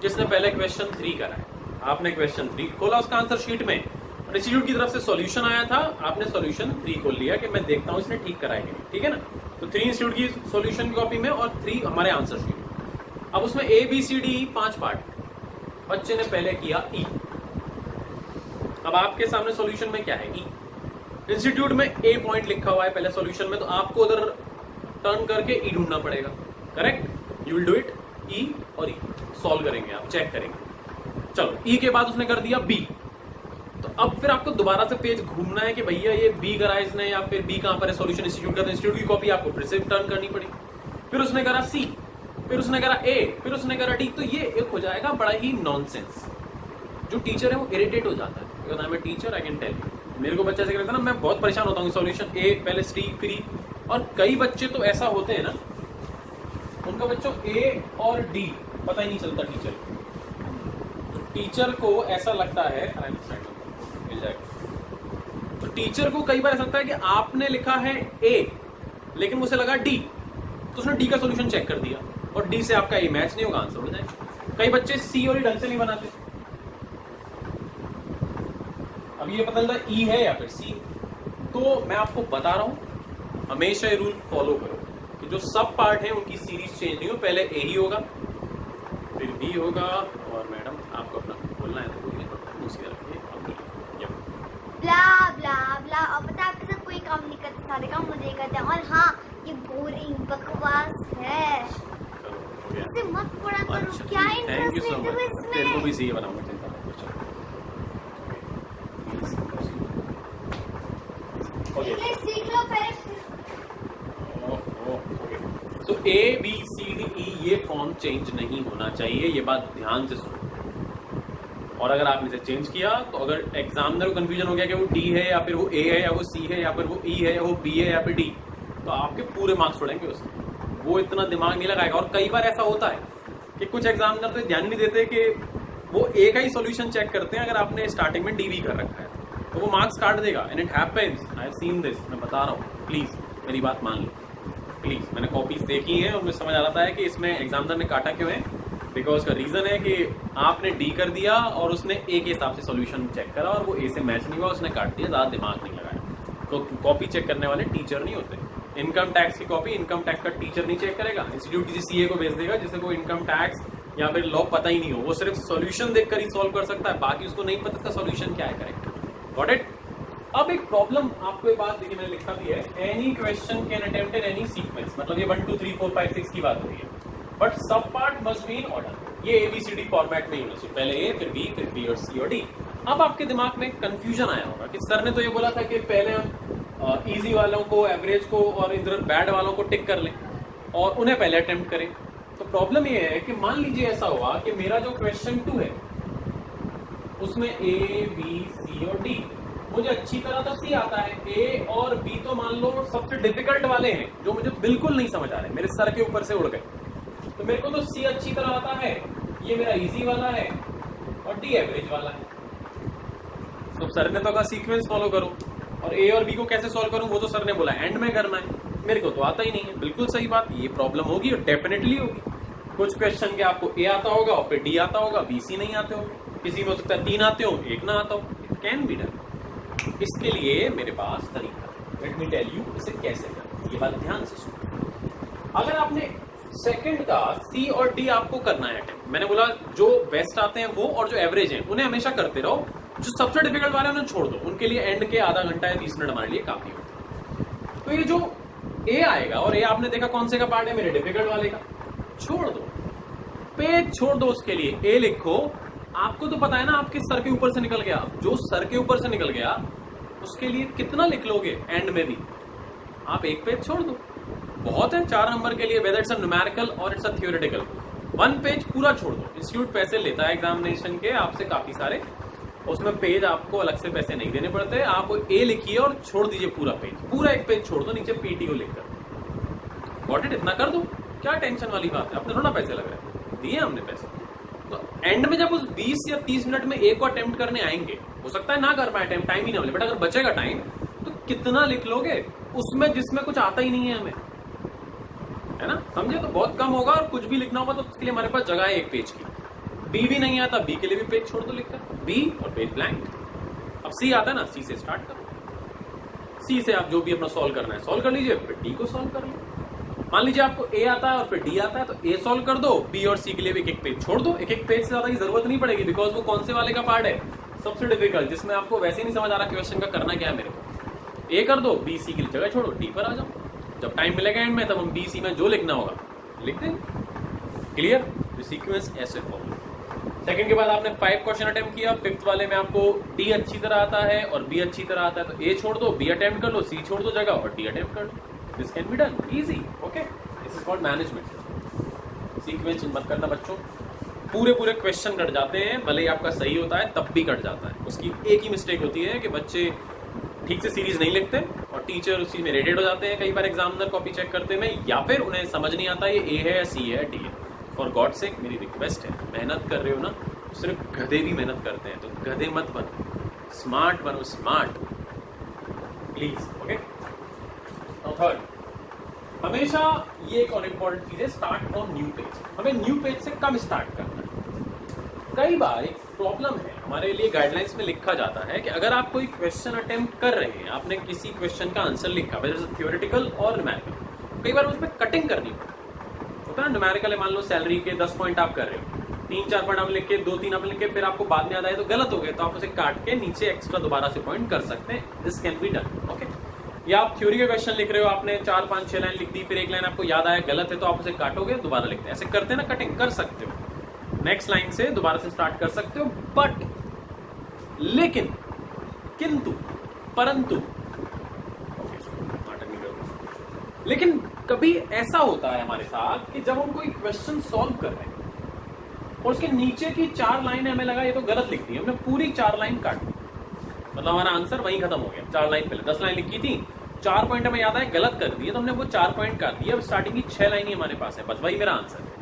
जिसने पहले क्वेश्चन 3 करा है। आपने क्वेश्चन 3 खोला उसका आंसर शीट में, और इंस्टीट्यूट की तरफ से सॉल्यूशन आया था, आपने सॉल्यूशन 3 खोल लिया कि मैं देखता हूं इसने ठीक करा है कि नहीं, ठीक है ना। तो 3 इंस्टीट्यूट की सॉल्यूशन की कॉपी में और 3 हमारे आंसर शीट। अब उसमें ABCD 5 पार्ट, बच्चे ने पहले किया ई। अब आपके सामने सॉल्यूशन में क्या है, ई। इंस्टीट्यूट में ए पॉइंट लिखा हुआ है पहले सॉल्यूशन में, तो आपको उधर टर्न करके ई ढूंढना पड़ेगा। Correct, you will do it, E और ई सॉल्व करेंगे, आप चेक करेंगे। चलो ई के बाद उसने कर दिया बी, तो अब फिर आपको दोबारा से पेज घूमना है कि भैया ये बी करा इसने, या फिर बी कहां पर है, सॉल्यूशन इंस्टीट्यूट का, तो इंस्टीट्यूट की कॉपी आपको फिर से टर्न करनी पड़ी। फिर उसने करा सी, फिर उसने करा ए, फिर उसने करा डी। तो ये एक हो जाएगा बड़ा ही नॉनसेंस। जो टीचर है वो इरिटेट हो जाता है, because I am a teacher, I can tell you. मेरे को बच्चा से कहता है ना, मैं बहुत परेशान होता हूँ, सॉल्यूशन ए पहले सी फिर ई। और कई बच्चे तो ऐसा होते हैं ना, उनका बच्चों ए और डी पता ही नहीं चलता टीचर को। तो टीचर को ऐसा लगता है, तो टीचर को कई बार ऐसा लगता है कि आपने लिखा है ए लेकिन मुझे लगा डी, तो उसने डी का सॉल्यूशन चेक कर दिया और डी से आपका ए मैच नहीं होगा, आंसर हो जाएगा। कई बच्चे सी और ई ढंग से नहीं बनाते। अब ये पता चलता ई है या फिर सी। तो मैं आपको बता रहा हूं, हमेशा ये रूल फॉलो करो कि जो सब पार्ट है उनकी सीरीज चेंज नहीं हो, पहले ए ही होगा फिर बी होगा। और मैडम आपको अपना बोलना है तो बोलिए, उसी रखिए ब्ला ब्ला ब्ला। और पता है आपके साथ कोई काम नहीं करते, सारे काम मुझे ही करते हैं। और हाँ, ये बोरिंग बकवास है, इसे मत पढ़ा करो। क्या इंटरेस्ट है तुम्हें इसमें? तेरे को भी सीए बनाऊंगा, चिंता मत करो। ये सीख लो पहले। तो A B C D E ये फॉर्म चेंज नहीं होना चाहिए, ये बात ध्यान से सुनो। और अगर आपने इसे चेंज किया तो अगर एग्जामिनर को कंफ्यूजन हो गया कि वो डी है या फिर वो ए है या वो सी है या फिर वो ई है या वो बी है या फिर डी, तो आपके पूरे मार्क्स उड़ेंगे उसमें। वो इतना दिमाग नहीं लगाएगा। और कई बार ऐसा होता है कि कुछ एग्जामिनर तो ध्यान नहीं देते कि वो ए का ही सॉल्यूशन चेक करते हैं, अगर आपने स्टार्टिंग में डी भी कर रखा है तो वो मार्क्स काट देगा। And it happens, I have seen this. मैं बता रहा हूँ, प्लीज मेरी बात मान लो प्लीज। मैंने कॉपीज देखी है और मुझे समझ आ रहा है कि इसमें एग्जामिनर ने काटा क्यों है। बिकॉज का रीजन है कि आपने डी कर दिया और उसने ए के हिसाब से सॉल्यूशन चेक करा और वो ए से मैच नहीं हुआ, उसने काट दिया, ज्यादा दिमाग नहीं लगाया। तो कॉपी चेक करने वाले टीचर नहीं होते। इनकम टैक्स की कॉपी इनकम टैक्स का टीचर नहीं चेक करेगा, इंस्टीट्यूट किसी सीए को भेज देगा जिसे को इनकम टैक्स या फिर लॉ पता ही नहीं हो, वो सिर्फ सॉल्यूशन देखकर ही सॉल्व कर सकता है, बाकी उसको नहीं पता इसका सॉल्यूशन क्या है। Correct, got it. अब एक प्रॉब्लम आपको एक बात देखिए, मैंने लिखा भी है, any question can attempt in any sequence. मतलब ये 1 2 3 4 5 6 की बात हो रही है, बट सब part must be in order. ये ABCD फॉर्मेट में ही होना चाहिए, पहले ए फिर बी फिर बी और सी और डी। अब आपके दिमाग में कंफ्यूजन आया होगा कि सर ने तो ये बोला था कि पहले हम इजी वालों को, एवरेज को और इधर बैड वालों को टिक कर लें और उन्हें पहले अटेम्प्ट करें। तो प्रॉब्लम ये है कि मान लीजिए ऐसा हुआ कि मेरा जो क्वेश्चन 2 है उसमें A B C और D, मुझे अच्छी तरह तो सी आता है, ए और बी तो मान लो सबसे डिफिकल्ट वाले हैं जो मुझे बिल्कुल नहीं समझ आ रहे, मेरे सर के ऊपर से उड़ गए। तो मेरे को तो सी अच्छी तरह आता है, ये मेरा इजी वाला है और डी एवरेज वाला है। तो सर ने तो कहा सीक्वेंस फॉलो करो, और ए और बी को कैसे सॉल्व करूं वो तो सर ने बोला एंड में करना है, मेरे को तो आता ही नहीं है। बिल्कुल सही बात, ये प्रॉब्लम होगी और डेफिनेटली होगी। कुछ क्वेश्चन के आपको ए आता होगा और फिर डी आता होगा, बी सी नहीं आते होंगे, किसी में हो सकता है 3 आते हो 1 ना आता हो। It can be done. इसके लिए मेरे पास तरीका है, लेट मी टेल यू इसे कैसे करना। ये बात ध्यान से सुनो। अगर आपने सेकंड का सी और डी आपको करना है अटेम्प्ट, मैंने बोला जो बेस्ट आते हैं वो और जो एवरेज हैं उन्हें हमेशा करते रहो, जो सबसे डिफिकल्ट वाले हैं उन्हें छोड़ दो, उनके लिए एंड के आधा घंटा या 30 मिनट हमारे लिए काफी होता है। तो ये जो ए आएगा, और ए आपने देखा कौन से का पार्ट है, मेरे डिफिकल्ट वाले का, छोड़ दो, पेज छोड़ दो, उसके लिए ए लिखो। आपको तो पता है ना आपके सर के ऊपर से निकल गया, जो सर के ऊपर से निकल गया उसके लिए कितना लिख लोगे एंड में भी, आप एक पेज छोड़ दो, बहुत है 4 नंबर के लिए, वेदर इट्स अ न्यूमेरिकल और इट्स अ थ्योरेटिकल। 1 पेज पूरा छोड़ दो। इंस्टीट्यूट पैसे लेता है एग्जामिनेशन के आपसे काफी सारे, उसमें पेज आपको अलग से पैसे नहीं देने पड़ते। आप ए लिखिए और छोड़ दीजिए पूरा पेज, पूरा एक पेज छोड़ दो नीचे पीटी को लिखकर। गॉट इट, इतना कर दो, क्या टेंशन वाली बात है, अपने थोड़ा पैसे लग रहे हैं, दिए हमने पैसे। तो एंड में जब उस 20 या 30 मिनट में एक को अटेम्प्ट करने आएंगे, हो सकता है ना कर पाए, टाइम ही ना मिले, बट अगर बचेगा टाइम तो कितना लिख लोगे उसमें जिसमें कुछ आता ही नहीं है हमें, है ना, समझे। तो बहुत कम होगा, और कुछ भी लिखना होगा तो उसके लिए हमारे पास जगह है एक पेज की। बी भी नहीं आता, बी के लिए भी पेज छोड़ दो लिखकर, बी और पेज ब्लैंक। अब सी आता है ना, सी से स्टार्ट करो, सी से आप जो भी अपना सॉल्व करना है सॉल्व कर लीजिए, फिर डी को सॉल्व कर लो। मान लीजिए आपको ए आता है और फिर डी आता है, तो ए सॉल्व कर दो, बी और सी के लिए भी एक एक पेज छोड़ दो। एक एक पेज से ज्यादा की जरूरत नहीं पड़ेगी, बिकॉज वो कौन से वाले का पार्ट है, सबसे डिफिकल्ट, जिसमें आपको वैसे ही नहीं समझ आ रहा क्वेश्चन का करना क्या है मेरे को। ए कर दो, बी सी की जगह छोड़ो, डी पर आ जाओ। जब टाइम मिलेगा एंड में तब हम बी सी में जो लिखना होगा लिख देंगे। क्लियर, सीक्वेंस ऐसे फॉलो। सेकंड के बाद आपने 5 क्वेश्चन अटेम्प्ट किया, फिफ्थ वाले में आपको डी अच्छी तरह आता है और बी अच्छी तरह आता है, तो ए छोड़ दो, बी अटेम्प्ट कर लो, सी छोड़ दो जगह और डी अटेम्प्ट कर लो। This can be done easy, okay, this is called management. Sequence मत करना बच्चों, पूरे क्वेश्चन कट जाते हैं, भले ही आपका सही होता है तब भी कट जाता है। उसकी एक ही मिस्टेक होती है कि बच्चे ठीक से सीरीज नहीं लिखते और टीचर उसी में रेटेड हो जाते हैं कई बार एग्जामिनर कॉपी चेक करते में, या फिर उन्हें समझ नहीं आता ये ए है या सी है डी है। फॉर गॉड सेक मेरी रिक्वेस्ट है, मेहनत कर रहे हो ना, सिर्फ गधे भी मेहनत करते हैं, तो गधे मत बनो, स्मार्ट बनो, स्मार्ट प्लीज, ओके। थर्ड, हमेशा ये एक और इम्पोर्टेंट चीज है, स्टार्ट फ्रॉम न्यू पेज। हमें न्यू पेज से कम स्टार्ट करना है। कई बार एक प्रॉब्लम है, हमारे लिए गाइडलाइंस में लिखा जाता है कि अगर आप कोई क्वेश्चन अटेम्प्ट कर रहे हैं, आपने किसी क्वेश्चन का आंसर लिखा, वैसे थ्योरेटिकल और न्यूमेरिकल, कई बार उसमें कटिंग करनी होता है। न्यूमेरिकल है, मान लो सैलरी के 10 पॉइंट आप कर रहे हो, 3-4 पॉइंट आप लिख के 2-3 आप लिख के फिर आपको बाद में याद आए तो गलत हो गए, तो आप उसे काट के नीचे एक्स्ट्रा दोबारा से पॉइंट कर सकते हैं। This can be done, okay. या आप थ्योरी के क्वेश्चन लिख रहे हो, आपने 4-5-6 लाइन लिख दी, फिर एक लाइन आपको याद आया गलत है तो आप उसे काटोगे, दोबारा लिखते हैं, ऐसे करते हैं ना, कटिंग कर सकते हो, नेक्स्ट लाइन से दोबारा से स्टार्ट कर सकते हो। बट लेकिन किंतु परंतु लेकिन कभी ऐसा होता है हमारे साथ कि जब हम कोई क्वेश्चन सॉल्व कर रहे हैं और उसके नीचे की 4 लाइन हमें लगा ये तो गलत लिख दी, हमने पूरी 4 लाइन काट दी, मतलब हमारा आंसर वहीं खत्म हो गया। 4 लाइन पहले 10 लाइन लिखी थी, 4 पॉइंट हमें याद है गलत कर दिए, तो हमने वो 4 पॉइंट काट दिए, अब स्टार्टिंग की 6 लाइन ही हमारे पास है, बस वही मेरा आंसर है।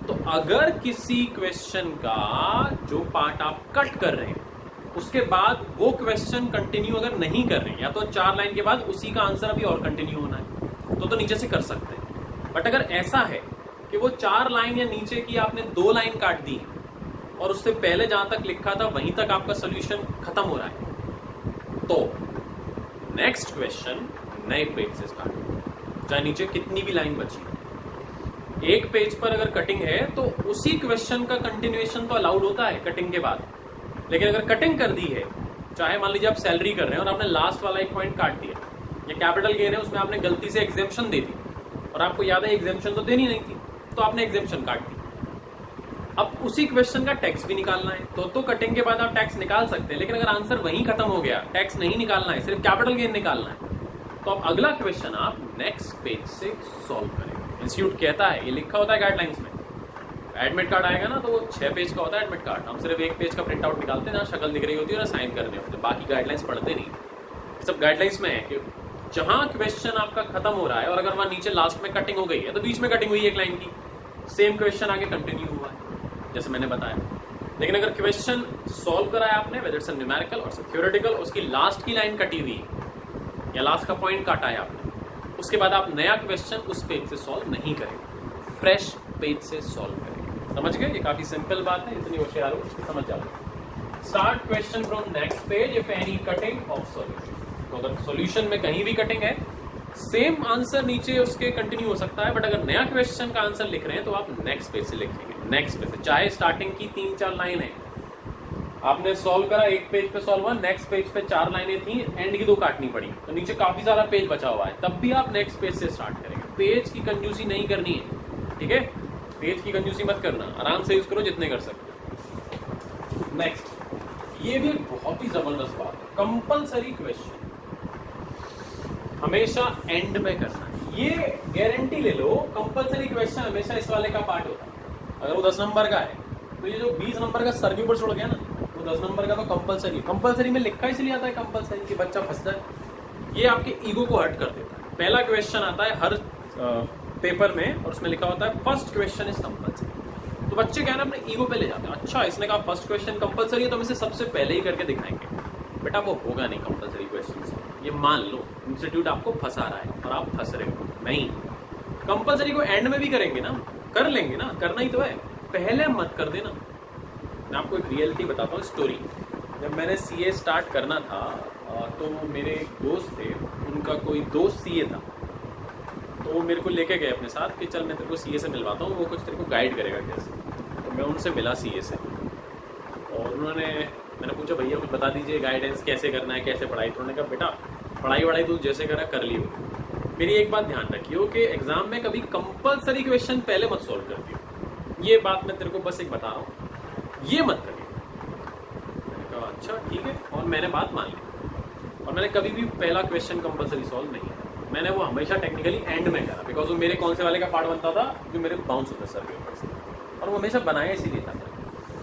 तो अगर किसी क्वेश्चन का जो पार्ट आप कट कर रहे हैं उसके बाद वो क्वेश्चन कंटिन्यू अगर नहीं कर रहे हैं, या तो 4 लाइन के बाद उसी का आंसर अभी और कंटिन्यू होना है, तो नीचे से कर सकते हैं। बट अगर ऐसा है कि वो 4 लाइन या नीचे की आपने 2 लाइन काट दी और उससे पहले जहां तक लिखा था वहीं तक आपका सोल्यूशन खत्म हो रहा है, तो नेक्स्ट क्वेश्चन नए पेज से स्टार्ट हो, चाहे नीचे कितनी भी लाइन बची। एक पेज पर अगर कटिंग है तो उसी क्वेश्चन का कंटिन्यूएशन तो अलाउड होता है कटिंग के बाद, लेकिन अगर कटिंग कर दी है, चाहे मान लीजिए आप सैलरी कर रहे हैं और आपने लास्ट वाला एक पॉइंट काट दिया, या कैपिटल गेन है उसमें आपने गलती से एग्जेम्पशन दे दी और आपको याद है एग्जेम्पशन तो देनी नहीं थी, तो आपने एग्जेम्पशन काट दी। अब उसी क्वेश्चन का टैक्स भी निकालना है, तो कटिंग के बाद आप टैक्स निकाल सकते हैं, लेकिन अगर आंसर वहीं खत्म हो गया, टैक्स नहीं निकालना है, सिर्फ कैपिटल गेन निकालना है, तो अब अगला क्वेश्चन आप नेक्स्ट पेज से सॉल्व करेंगे। इंस्टीट्यूट कहता है, ये लिखा होता है गाइडलाइंस में, एडमिट कार्ड आएगा ना तो वो 6 पेज का होता है एडमिट कार्ड, हम सिर्फ 1 पेज का प्रिंट आउट निकालते हैं, जहाँ शक्ल दिख रही होती है और साइन करने होते हैं, बाकी गाइडलाइंस पढ़ते नहीं। सब गाइडलाइंस में है कि जहां क्वेश्चन आपका खत्म हो रहा है और अगर वहां नीचे लास्ट में कटिंग हो गई है तो बीच में कटिंग हुई एक लाइन की, सेम क्वेश्चन आगे कंटिन्यू हुआ है जैसे मैंने बताया। लेकिन अगर क्वेश्चन सॉल्व करा है आपने, वेदर इट्स न्यूमेरिकल और थ्योरेटिकल, उसकी लास्ट की लाइन कटी हुई या लास्ट का पॉइंट काटा है आपने, उसके बाद आप नया क्वेश्चन उस पेज से सॉल्व नहीं करेंगे, फ्रेश पेज से सॉल्व करेंगे। समझ गए? ये काफी सिंपल बात है, इतनी होशियार हो समझ जाओ। Start question from next page if any cutting of solution. तो अगर सॉल्यूशन में कहीं भी कटिंग है, सेम आंसर नीचे उसके कंटिन्यू हो सकता है, बट अगर नया क्वेश्चन का आंसर लिख रहे हैं तो आप नेक्स्ट पेज से लिखेंगे। नेक्स्ट पेज से, चाहे स्टार्टिंग की 3-4 लाइन है, आपने सॉल्व करा, एक पेज पे सॉल्व हुआ, नेक्स्ट पेज पे 4 लाइनें थी, एंड की 2 काटनी पड़ी, तो नीचे काफी सारा पेज बचा हुआ है, तब भी आप नेक्स्ट पेज से स्टार्ट करेंगे। पेज की कंजूसी नहीं करनी है, ठीक है? पेज की कंजूसी मत करना, आराम से यूज करो जितने कर सकते। नेक्स्ट, ये भी बहुत ही जबरदस्त बात है, कंपलसरी क्वेश्चन हमेशा एंड में करना है। ये गारंटी ले लो, कंपलसरी क्वेश्चन हमेशा इस वाले का पार्ट होता है। अगर वो 10 नंबर का है तो ये जो 20 नंबर का सर के ऊपर छोड़ गया ना, वो 10 नंबर का तो कंपलसरी में लिखा इसलिए आता है कंपलसरी कि बच्चा फंस जाए। ये आपके ईगो को हर्ट कर देता है। पहला क्वेश्चन आता है हर पेपर में और उसमें लिखा होता है फर्स्ट क्वेश्चन इज कंपल्सरी। तो बच्चे क्या है ना अपने ईगो पे ले जाते हैं, अच्छा इसने कहा फर्स्ट क्वेश्चन कंपल्सरी है तो हम इसे सबसे पहले ही करके दिखाएंगे। बेटा वो होगा नहीं कंपल्सरी क्वेश्चन, ये मान लो इंस्टीट्यूट आपको फंसा रहा है और आप फंस रहे हो। नहीं, कंपल्सरी को एंड में भी करेंगे ना, कर लेंगे ना, करना ही तो है, पहले मत कर देना। मैं आपको एक रियलिटी बताता हूँ, स्टोरी। जब मैंने सीए स्टार्ट करना था तो मेरे एक दोस्त थे, उनका कोई दोस्त सीए था, तो वो मेरे को लेके गए अपने साथ कि चल मैं तेरे को सीए से मिलवाता हूँ, वो कुछ तेरे को गाइड करेगा कैसे। तो मैं उनसे मिला सीए से और मैंने पूछा भैया कुछ बता दीजिए गाइडेंस कैसे करना है, कैसे पढ़ाई। तो उन्होंने कहा बेटा पढ़ाई वढ़ाई तू जैसे करा कर लियो, मेरी एक बात ध्यान रखियो कि एग्जाम में कभी कंपल्सरी क्वेश्चन पहले मत सॉल्व कर दियो। ये बात मैं तेरे को बस एक बता रहा हूँ, ये मत करिए। मैंने कहा अच्छा ठीक है, और मैंने बात मान ली और मैंने कभी भी पहला क्वेश्चन कंपल्सरी सॉल्व नहीं किया। मैंने वो हमेशा टेक्निकली एंड में करा, बिकॉज वो मेरे कौन से वाले का पार्ट बनता था जो मेरे बाउंस होता सर के ऊपर से, और वो हमेशा बनाया इसीलिए था।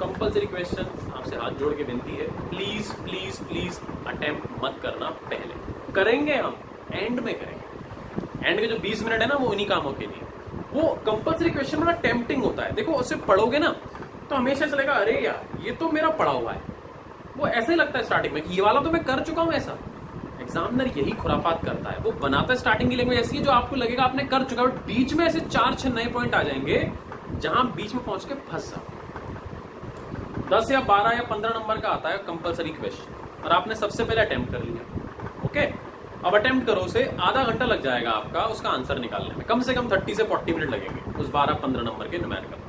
कंपल्सरी क्वेश्चन आपसे हाथ जोड़ के विनती है, प्लीज प्लीज प्लीज अटेम्प्ट मत करना पहले, करेंगे हम एंड में करेंगे। एंड के जो 20 मिनट है ना वो उन्हीं कामों के लिए। वो कंपल्सरी क्वेश्चन बड़ा टेम्पटिंग होता है, देखो उसे पढ़ोगे ना तो हमेशा चलेगा अरे यार ये तो मेरा पढ़ा हुआ है, वो ऐसे ही लगता है स्टार्टिंग में कि ये वाला तो मैं कर चुका हूं। ऐसा एग्जामिनर यही खुराफात करता है, वो बनाता है स्टार्टिंग की लैंग्वेज ऐसी है जो आपको लगेगा आपने कर चुका है, बट बीच में ऐसे 4-6 नए पॉइंट आ जाएंगे जहां बीच में पहुंच के फंस जाओ। 10 या 12 या 15 नंबर का आता है कंपल्सरी क्वेश्चन और आपने सबसे पहले अटेम्प्ट कर लिया। ओके, अब अटेम्प्ट करो, उसे आधा घंटा लग जाएगा आपका उसका आंसर निकालने में, कम से कम 30 से 40 मिनट लगेंगे उस 12-15 नंबर के न्यूमेरिकल।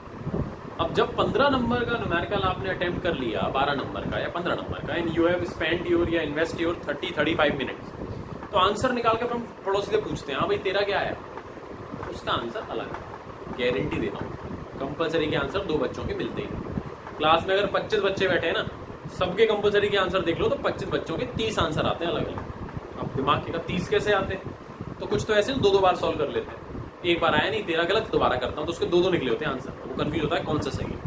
अब जब 15 नंबर का न्यूमेरिकल आपने अटेम्प्ट कर लिया, 12 नंबर का या 15 नंबर का, and you have spend your या इन्वेस्ट योर 30-35 मिनट्स, तो आंसर निकाल के हम पड़ोसी से पूछते हैं हाँ भाई तेरा क्या है, उसका आंसर अलग है। गारंटी देता हूँ कंपल्सरी के आंसर 2 बच्चों के मिलते ही। क्लास में अगर 25 बच्चे बैठे हैं ना, सबके कंपल्सरी के आंसर देख लो तो 25 बच्चों के 30 आंसर आते हैं अलग अलग। अब दिमाग के 30 कैसे आते हैं, तो कुछ तो ऐसे 2-2 बार सॉल्व कर लेते हैं, एक बार आया नहीं तेरा गलत दोबारा करता हूँ तो उसके 2-2 निकले होते हैं आंसर, वो कंफ्यूज होता है कौन सा सही है।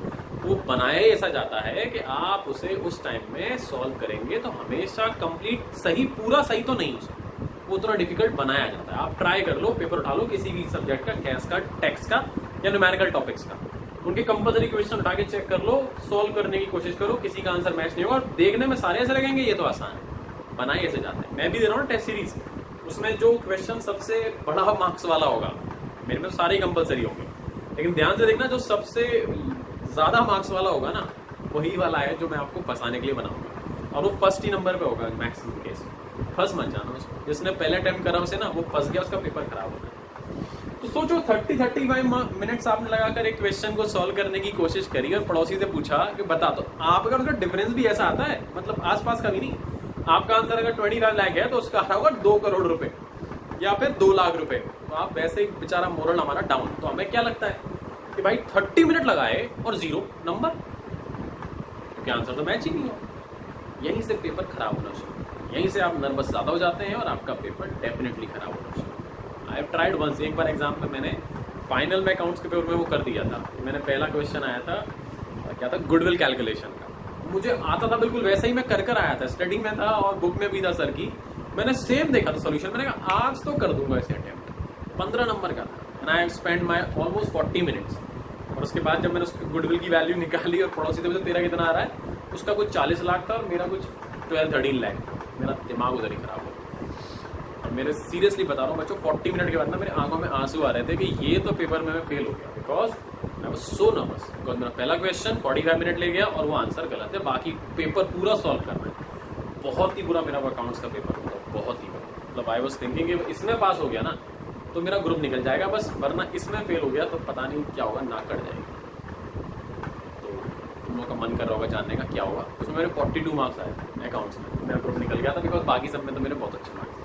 वो बनाया ऐसा जाता है कि आप उसे उस टाइम में सॉल्व करेंगे तो हमेशा कंप्लीट सही, पूरा सही तो नहीं हो सकता, वो उतना डिफिकल्ट बनाया जाता है। आप ट्राई कर लो, पेपर उठा लो किसी भी सब्जेक्ट का, कैस का, टेक्स्ट का या न्यूमेरिकल टॉपिक्स का, उनके कंपल्सरी क्वेश्चन उठा के चेक कर लो, सॉल्व करने की कोशिश करो, किसी का आंसर मैच नहीं होगा, देखने में सारे ऐसे लगेंगे ये तो आसान है, बनाए ऐसे जाते हैं। मैं भी दे रहा हूँ टेस्ट सीरीज, उसमें जो क्वेश्चन सबसे बड़ा मार्क्स वाला होगा, मेरे में सारे कंपल्सरी होंगे, लेकिन ध्यान से देखना जो सबसे ज्यादा मार्क्स वाला होगा ना वही वाला है जो मैं आपको फंसाने के लिए बनाऊंगा, और वो फर्स्ट ही नंबर पे होगा मैक्सिमम केस। फंस मत जाना उसमें, जिसने पहले अटेम्प्ट करा उसे ना वो फंस गया, उसका पेपर खराब होगा। तो सोचो 30-35 मिनट्स आपने लगाकर एक क्वेश्चन को सॉल्व करने की कोशिश करी और पड़ोसी से पूछा कि बता तो आप, अगर उसका डिफरेंस भी ऐसा आता है, मतलब आसपास का भी नहीं, आपका आंसर अगर 25 लाख है तो उसका आ रहा होगा 2 करोड़ रुपए या फिर 2 लाख रुपए, तो आप वैसे ही बेचारा मोरल हमारा डाउन। तो हमें क्या लगता है कि भाई 30 मिनट लगाए और 0 नंबर, तो क्या आंसर तो मैच ही नहीं हो। यहीं से पेपर खराब होना शुरू, यहीं से आप नर्वस ज्यादा हो जाते हैं और आपका पेपर डेफिनेटली खराब होना शुरू। आई हैव ट्राइड वंस, एक बार एग्जाम में मैंने फाइनल में अकाउंट्स के पेपर में वो कर दिया था। मैंने पहला क्वेश्चन आया था क्या था, गुडविल कैलकुलेशन का, मुझे आता था बिल्कुल वैसे ही मैं कर आया था, स्टडी में था और बुक में भी था सर की, मैंने सेम देखा था सोल्यूशन, मैंने कहा आज तो कर दूंगा इसे अटेम्प्ट, 15 नंबर का था, and I spend my almost 40 minutes. और उसके बाद जब मैंने उसकी गुडविल की वैल्यू निकाली और पड़ोसी से तेरा कितना आ रहा है, उसका कुछ 40 लाख था और मेरा कुछ 12-13 लाख, मेरा दिमाग उधर ही खराब हो। और मेरे सीरियसली बता रहा हूँ बच्चों, 40 मिनट के बाद ना मेरे आंखों में आंसू आ रहे थे कि ये तो पेपर में मैं फेल हो गया, because I was so nervous, because मेरा पहला क्वेश्चन 45 मिनट ले गया और वो आंसर गलत है, बाकी पेपर पूरा सॉल्व करना है। बहुत ही बुरा मेरा अकाउंट्स का पेपर होता, बहुत ही बुरा। मतलब आई वाज थिंकिंग कि इसमें पास हो गया ना तो मेरा ग्रुप निकल जाएगा बस, वरना इसमें फेल हो गया तो पता नहीं क्या होगा, नाक कट जाएगी। तो तुम लोग का मन कर रहा होगा जानने का क्या होगा। उसमें मेरे 42 मार्क्स आए अकाउंट्स में, मेरा ग्रुप निकल गया था, बिकॉज बाकी सब में तो मेरे बहुत अच्छे मार्क्स थे।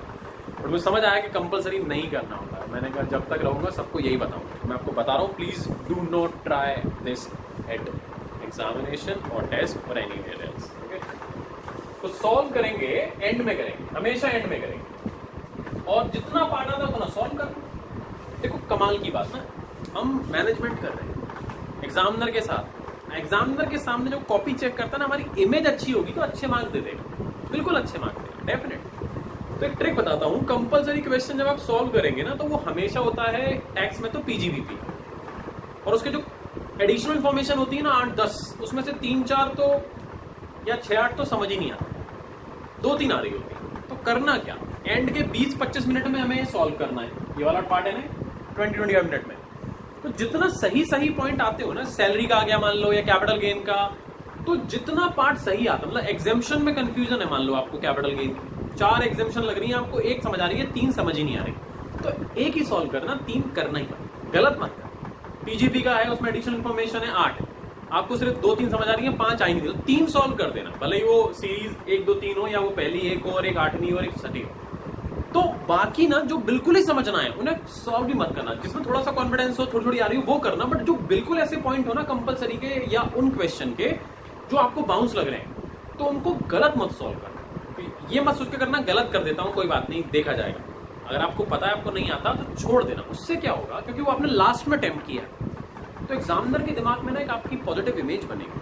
और मुझे समझ आया कि कंपलसरी नहीं करना होता है। मैंने कहा जब तक रहूँगा सबको यही बताऊँगा। मैं आपको बता रहा हूँ, please do not try this eight examination और टेस्ट और एनी वेयर एल्स। ओके, तो सॉल्व करेंगे एंड में करेंगे, हमेशा एंड में करेंगे, और जितना पार्ट आता है उतना सॉल्व कर। देखो कमाल की बात ना, हम मैनेजमेंट कर रहे हैं एग्जामिनर के साथ, एग्जामिनर के सामने जो कॉपी चेक करता है ना, हमारी इमेज अच्छी होगी तो अच्छे मार्क्स दे देगा, बिल्कुल अच्छे मार्क्स देगा डेफिनेटली। तो एक ट्रिक बताता हूँ, कंपलसरी क्वेश्चन जब आप सॉल्व करेंगे ना तो वो हमेशा होता है टैक्स में तो पीजीबीपी, और उसके जो एडिशनल इन्फॉर्मेशन होती है ना 8-10, उसमें से 3-4 तो या 6-8 तो समझ ही नहीं आता, 2-3 आ रही होती है। तो करना क्या, एंड के 20-25 मिनट में हमें सॉल्व करना है, ये वाला पार्ट है ना 20-25 मिनट में। तो जितना सही पॉइंट आते हो ना, सैलरी का आ गया मान लो या कैपिटल गेन का, तो जितना पार्ट सही आता, मतलब एग्जाम्पशन में कंफ्यूजन है मान लो आपको कैपिटल गेन की 4 एग्जाम्पशन लग रही है, आपको 1 समझ आ रही है, 3 समझ ही नहीं आ रही, तो 1 ही सॉल्व करना, 3 करना ही पड़ेगा, गलत मत कर। पीजीपी का है, उसमें एडिशनल इन्फॉर्मेशन है 8, आपको सिर्फ 2-3 समझ आ रही है, 5 आई नहीं, तो 3 सॉल्व कर देना, भले ही वो सीरीज 1-2-3 हो या वो पहली एक और एक 8वीं और एक 6वीं हो। तो बाकी ना जो बिल्कुल ही समझना है उन्हें सॉल्व भी मत करना, जिसमें थोड़ा सा कॉन्फिडेंस हो, थोड़ी आ रही हो वो करना, बट जो बिल्कुल ऐसे पॉइंट हो ना कंपलसरी के या उन क्वेश्चन के जो आपको बाउंस लग रहे हैं, तो उनको गलत मत सॉल्व करना। ये मत सोच के करना गलत कर देता हूं, कोई बात नहीं, देखा जाएगा। अगर आपको पता है आपको नहीं आता तो छोड़ देना, उससे क्या होगा, क्योंकि वो आपने लास्ट में अटेम्प्ट किया, तो एग्जामिनर के दिमाग में ना एक आपकी पॉजिटिव इमेज बनेगी,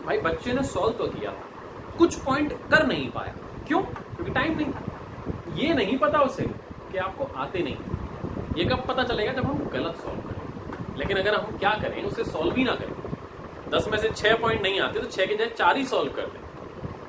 भाई बच्चे ने सॉल्व तो किया, कुछ पॉइंट कर नहीं पाया, क्यों, क्योंकि टाइम नहीं, ये नहीं पता उसे कि आपको आते नहीं, ये कब पता चलेगा जब हम गलत सॉल्व करें। लेकिन अगर हम क्या करें, उसे सॉल्व ही ना करें, 10 में से 6 पॉइंट नहीं आते तो 6 के जगह 4 ही सॉल्व कर दें,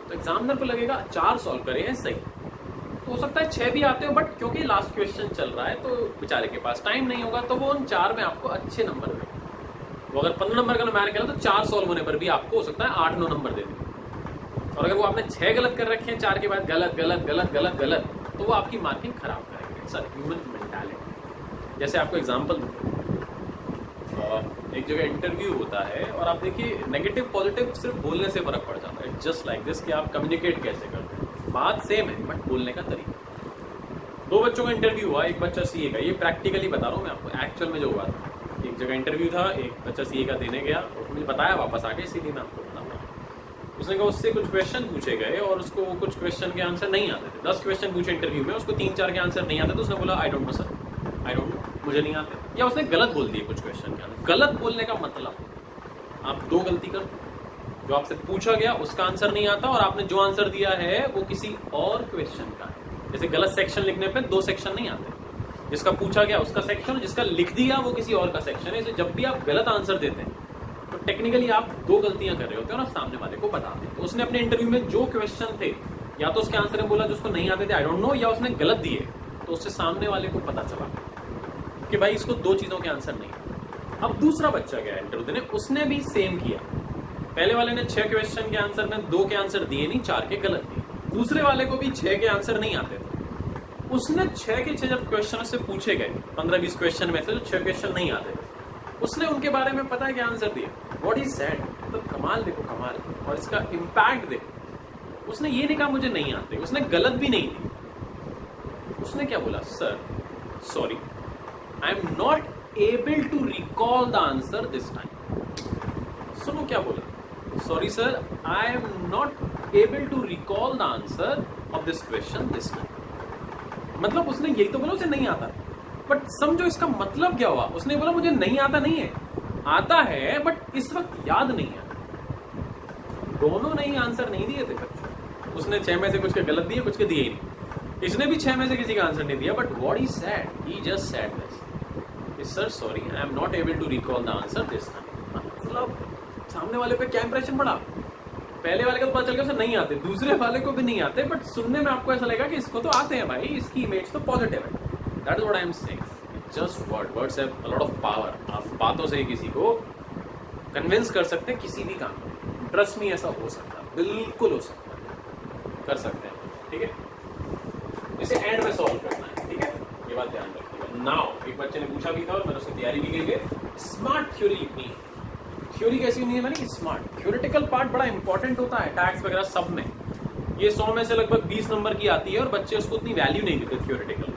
तो एग्जामिनर को लगेगा 4 सॉल्व करे हैं सही, तो हो सकता है 6 भी आते हो, बट क्योंकि लास्ट क्वेश्चन चल रहा है तो बेचारे के पास टाइम नहीं होगा, तो वो उन 4 में आपको अच्छे नंबर दें। वो अगर 15 नंबर का नुमेरिकल है तो 4 सॉल्व होने पर भी आपको हो सकता है 8-9 नंबर दे दें, और अगर वो आपने 6 गलत कर रखे हैं 4 के बाद गलत गलत गलत गलत गलत, तो वो आपकी मार्किंग खराब करेंगे। It's a human mentality. जैसे आपको एग्जांपल दूं, एक जगह इंटरव्यू होता है और आप देखिए नेगेटिव पॉजिटिव सिर्फ बोलने से फर्क पड़ जाता है, जस्ट लाइक दिस, कि आप कम्युनिकेट कैसे करते हैं, बात सेम है बट बोलने का तरीका। 2 बच्चों का इंटरव्यू हुआ, एक बच्चा सीए का, ये प्रैक्टिकली बता रहा हूँ मैं आपको, एक्चुअल में जो हुआ था, एक जगह इंटरव्यू था, एक बच्चा सीए का देने गया, और मुझे बताया वापस आके, इसीलिए मैं आपको बता रहा हूँ। उसने कहा उससे कुछ क्वेश्चन पूछे गए और उसको कुछ क्वेश्चन के आंसर नहीं आते थे, 10 क्वेश्चन पूछे इंटरव्यू में, उसको 3-4 के आंसर नहीं आते, तो उसने बोला I don't know sir, I don't know, मुझे नहीं आते, या उसने गलत बोल दिए कुछ क्वेश्चन के आंसर। गलत बोलने का मतलब, आप 2 गलती कर, जो आपसे पूछा गया उसका आंसर नहीं आता, और आपने जो आंसर दिया है वो किसी और क्वेश्चन का है। जैसे गलत सेक्शन लिखने पे 2 सेक्शन नहीं आते, जिसका पूछा गया उसका सेक्शन, जिसका लिख दिया वो किसी और का सेक्शन है। इसलिए जब भी आप गलत आंसर देते हैं तो टेक्निकली आप 2 गलतियां कर रहे होते हैं और आप सामने वाले को बताते हैं। तो उसने अपने इंटरव्यू में जो क्वेश्चन थे, या तो उसके आंसर में बोला जो उसको नहीं आते थे आई डोंट नो, या उसने गलत दिए, तो उससे सामने वाले को पता चला कि भाई इसको 2 चीजों के आंसर नहीं आते। अब दूसरा बच्चा गया इंटरव्यू देने, उसने भी सेम किया, पहले वाले ने 6 क्वेश्चन के आंसर में 2 के आंसर दिए नहीं, 4 के गलत दिए। दूसरे वाले को भी 6 के आंसर नहीं आते थे, उसने 6 के 6 जब क्वेश्चन से पूछे गए 15-20 क्वेश्चन में से जो 6 क्वेश्चन नहीं आते, उसने उनके बारे में पता है क्या आंसर दिया, व्हाट इज सेड, तो कमाल देखो कमाल, और इसका इम्पैक्ट देखो। उसने ये नहीं कहा मुझे नहीं आते, उसने गलत भी नहीं दी, उसने क्या बोला, sir sorry I am not able to recall the answer this time. सुनो क्या बोला, sorry sir I am not able to recall the answer of this question this time. मतलब उसने यही तो बोला उसे नहीं आता, बट समझो इसका मतलब क्या हुआ, उसने बोला मुझे नहीं आता नहीं है, आता है बट इस वक्त याद नहीं है। दोनों ने ही आंसर नहीं दिए थे बच्चों, उसने 6 में से कुछ के गलत दिए, कुछ के दिए ही नहीं, इसने भी 6 में से किसी का आंसर नहीं दिया, but what he said, he just said this, sir sorry I am not able to recall the answer this time. मतलब सामने वाले पे क्या इंप्रेशन पड़ा, पहले वाले का पता चल गया उसे नहीं आते, दूसरे वाले को भी नहीं आते, बट सुनने में आपको ऐसा लगेगा कि इसको तो आते हैं भाई, इसकी इमेज तो पॉजिटिव है। That is what I am saying, just words have a lot of power. आप बातों से किसी को कन्विंस कर सकते हैं किसी भी काम में, ट्रस्ट मी ऐसा हो सकता है, बिल्कुल हो सकता है, कर सकते हैं, ठीक है। इसे एंड में सॉल्व करना है, ठीक है, ये बात ध्यान रखिएगा। नाउ एक बच्चे ने पूछा भी था और मैंने उसकी तैयारी भी की है, स्मार्ट थ्योरी लिखनी है। थ्योरी कैसी होनी है मैंने कि स्मार्ट, थ्योरेटिकल पार्ट बड़ा इंपॉर्टेंट होता है टैक्स वगैरह सब में, ये 100 में से लगभग 20 नंबर की आती है, और बच्चे उसको उतनी वैल्यू नहीं देते थ्योरेटिकल,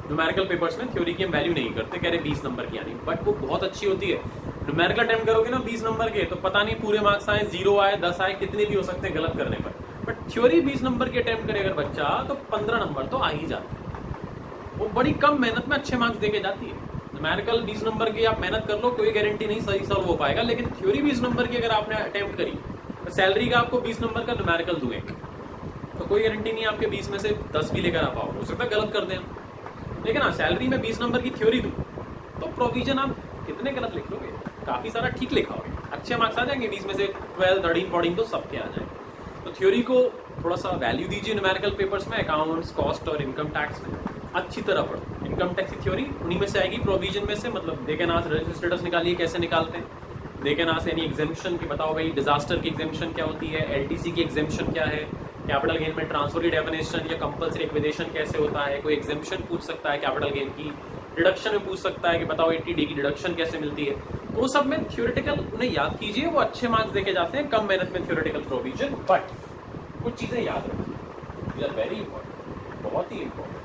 न्यूमेरिकल पेपर्स में थ्योरी की हम वैल्यू नहीं करते, कह रहे 20 नंबर की आनी, बट वो बहुत अच्छी होती है। न्यूमेरिकल अटेम्प्ट करोगे ना 20 नंबर के, तो पता नहीं पूरे मार्क्स आए, 0 आए, 10 आए, कितने भी हो सकते हैं गलत करने पर, बट थ्योरी 20 नंबर की अटेम्प्ट करे अगर बच्चा, तो 15 नंबर तो आ ही जाते हैं, वो बड़ी कम मेहनत में अच्छे मार्क्स देके जाती है। न्यूमेरिकल 20 नंबर की आप मेहनत कर लो, कोई गारंटी नहीं सही सॉल्व हो पाएगा, लेकिन थ्योरी 20 नंबर की अगर आपने अटेम्प्ट करी, तो सैलरी का आपको 20 नंबर का न्यूमेरिकल दूं एक, तो कोई गारंटी नहीं है आपके 20 में से 10 भी लेकर आ पाओगे, हो सकता है गलत कर दें हम। लेकिन हाँ, सैलरी में 20 नंबर की थ्योरी दूँ तो प्रोविजन आप कितने गलत लिख लोगे, काफ़ी सारा ठीक लिखाओगे, अच्छे मार्क्स आ जाएंगे, 20 में से 12, 13, 14 तो सबके आ जाएंगे। तो थ्योरी को थोड़ा सा वैल्यू दीजिए न्यूमेरिकल पेपर्स में, अकाउंट्स, कॉस्ट और इनकम टैक्स में अच्छी तरह पढ़ो। इनकम टैक्स की थ्योरी उन्हीं में से आएगी, प्रोविजन में से, मतलब they can ask registered status निकालिए, कैसे निकालते हैं, they can ask any exemption की बताओ भाई डिजास्टर की एग्जेम्पशन क्या होती है, एलटीसी की एग्जेम्पशन क्या है, कैपिटल गेन में ट्रांसफर की डेफिनेशन या कंपल्सरी एक्विजिशन कैसे होता है, कोई एग्जेम्पशन पूछ सकता है कैपिटल गेन की, डिडक्शन में पूछ सकता है कि बताओ 80D की डिडक्शन कैसे मिलती है। तो वो सब में थ्योरेटिकल उन्हें याद कीजिए, वो अच्छे मार्क्स देके जाते हैं, कम मेहनत में थ्योरेटिकल प्रोविजन। बट कुछ चीजें याद रखिए, आर वेरी इंपॉर्टेंट, बहुत ही इंपॉर्टेंट।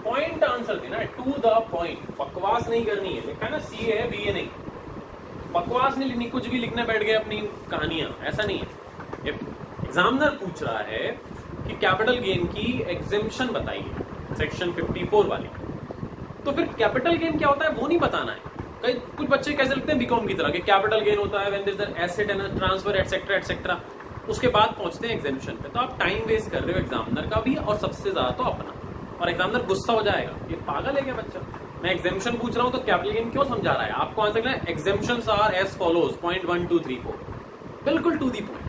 पॉइंट आंसर देना है, टू द पॉइंट, बकवास नहीं करनी है। लिखा है ना CA है BA नहीं, बकवास नहीं लिखनी, कुछ भी लिखने बैठ गए अपनी कहानियां, ऐसा नहीं है। एग्जामिनर पूछ रहा है कि कैपिटल गेन की एग्जेम्पशन बताइए, सेक्शन 54 वाली, तो फिर कैपिटल गेन क्या होता है वो नहीं बताना है। कई कुछ बच्चे कैसे लिखते हैं बीकॉम की तरह कि कैपिटल गेन होता है when there is an asset and transfer etcetera etcetera, उसके बाद पहुंचते हैं एग्जेम्पशन पे। तो आप टाइम वेस्ट कर रहे हो एग्जामिनर का भी और सबसे ज्यादा तो अपना, और एग्जामिनर गुस्सा हो जाएगा, ये पागल है क्या बच्चा, मैं एग्जेम्पशन पूछ रहा हूं तो कैपिटल गेन क्यों समझा रहा है। आपको आंसर करना है exemptions are as follows, point 1 2 3 4, बिल्कुल टू दी पॉइंट।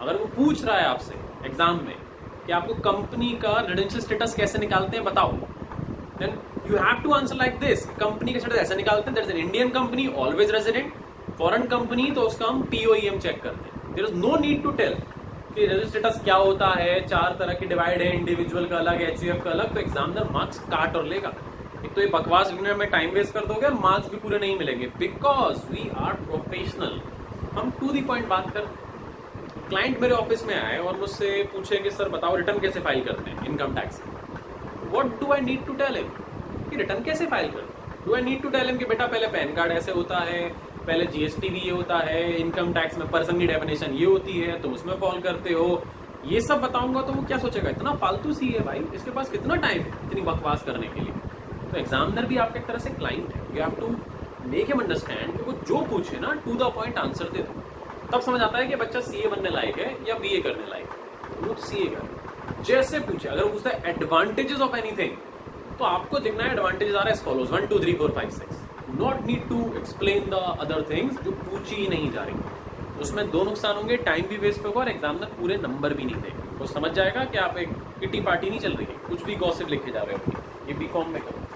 अगर वो पूछ रहा है आपसे एग्जाम में कि आपको कंपनी का रेजिडेंशियल स्टेटस कैसे निकालते हैं बताओ, then you have to answer like this, company का स्टेटस ऐसे निकालते हैं, that is an Indian company always resident, foreign company तो उसका हम POEM चेक करते हैं। There is no need to tell कि रेजिडेंशियल स्टेटस क्या होता है, 4 तरह की डिवाइड है, इंडिविजुअल का अलग, HUF का अलग, तो एग्जामिनर मार्क्स काट और लेगा। एक तो ये बकवास लिखने में टाइम वेस्ट कर दोगे और मार्क्स भी पूरे नहीं मिलेंगे, बिकॉज वी आर प्रोफेशनल। हम टू दी पॉइंट बात कर। क्लाइंट मेरे ऑफिस में आए और मुझसे पूछे कि सर बताओ रिटर्न कैसे फाइल करते हैं income tax. What do I need to tell him कि रिटर्न कैसे फाइल करते? Do I need to tell him कि बेटा पहले पैन कार्ड ऐसे होता है, पहले GST भी ये होता है, इनकम टैक्स में पर्सन की डेफिनेशन ये होती है, तुम उसमें फॉल करते हो, ये सब बताऊंगा तो वो क्या सोचेगा, इतना फालतू सी है भाई, इसके पास कितना टाइम है इतनी बकवास करने के लिए। तो एग्जामिनर भी आपके एक तरह से क्लाइंट है, you have to make him understand कि वो जो पूछे ना टू द पॉइंट आंसर दे दो, तब समझ आता है कि बच्चा CA बनने लायक है या BA करने लायक है। वो CA कर जैसे पूछे, अगर वो पूछता है एडवांटेजेस ऑफ एनीथिंग तो आपको देखना है एडवांटेजेस आ रहा है as follows 1 2 3 4 5 6, not need to explain the other things जो पूछी ही नहीं जा रही। उसमें दो नुकसान होंगे, टाइम भी वेस्ट होगा और एग्जामिनर पूरे नंबर भी नहीं देगा। वो समझ जाएगा कि आप एक किटी पार्टी नहीं चल रही है, कुछ भी गॉसिप लिखे जा रहे हो, ये बीकॉम में करो।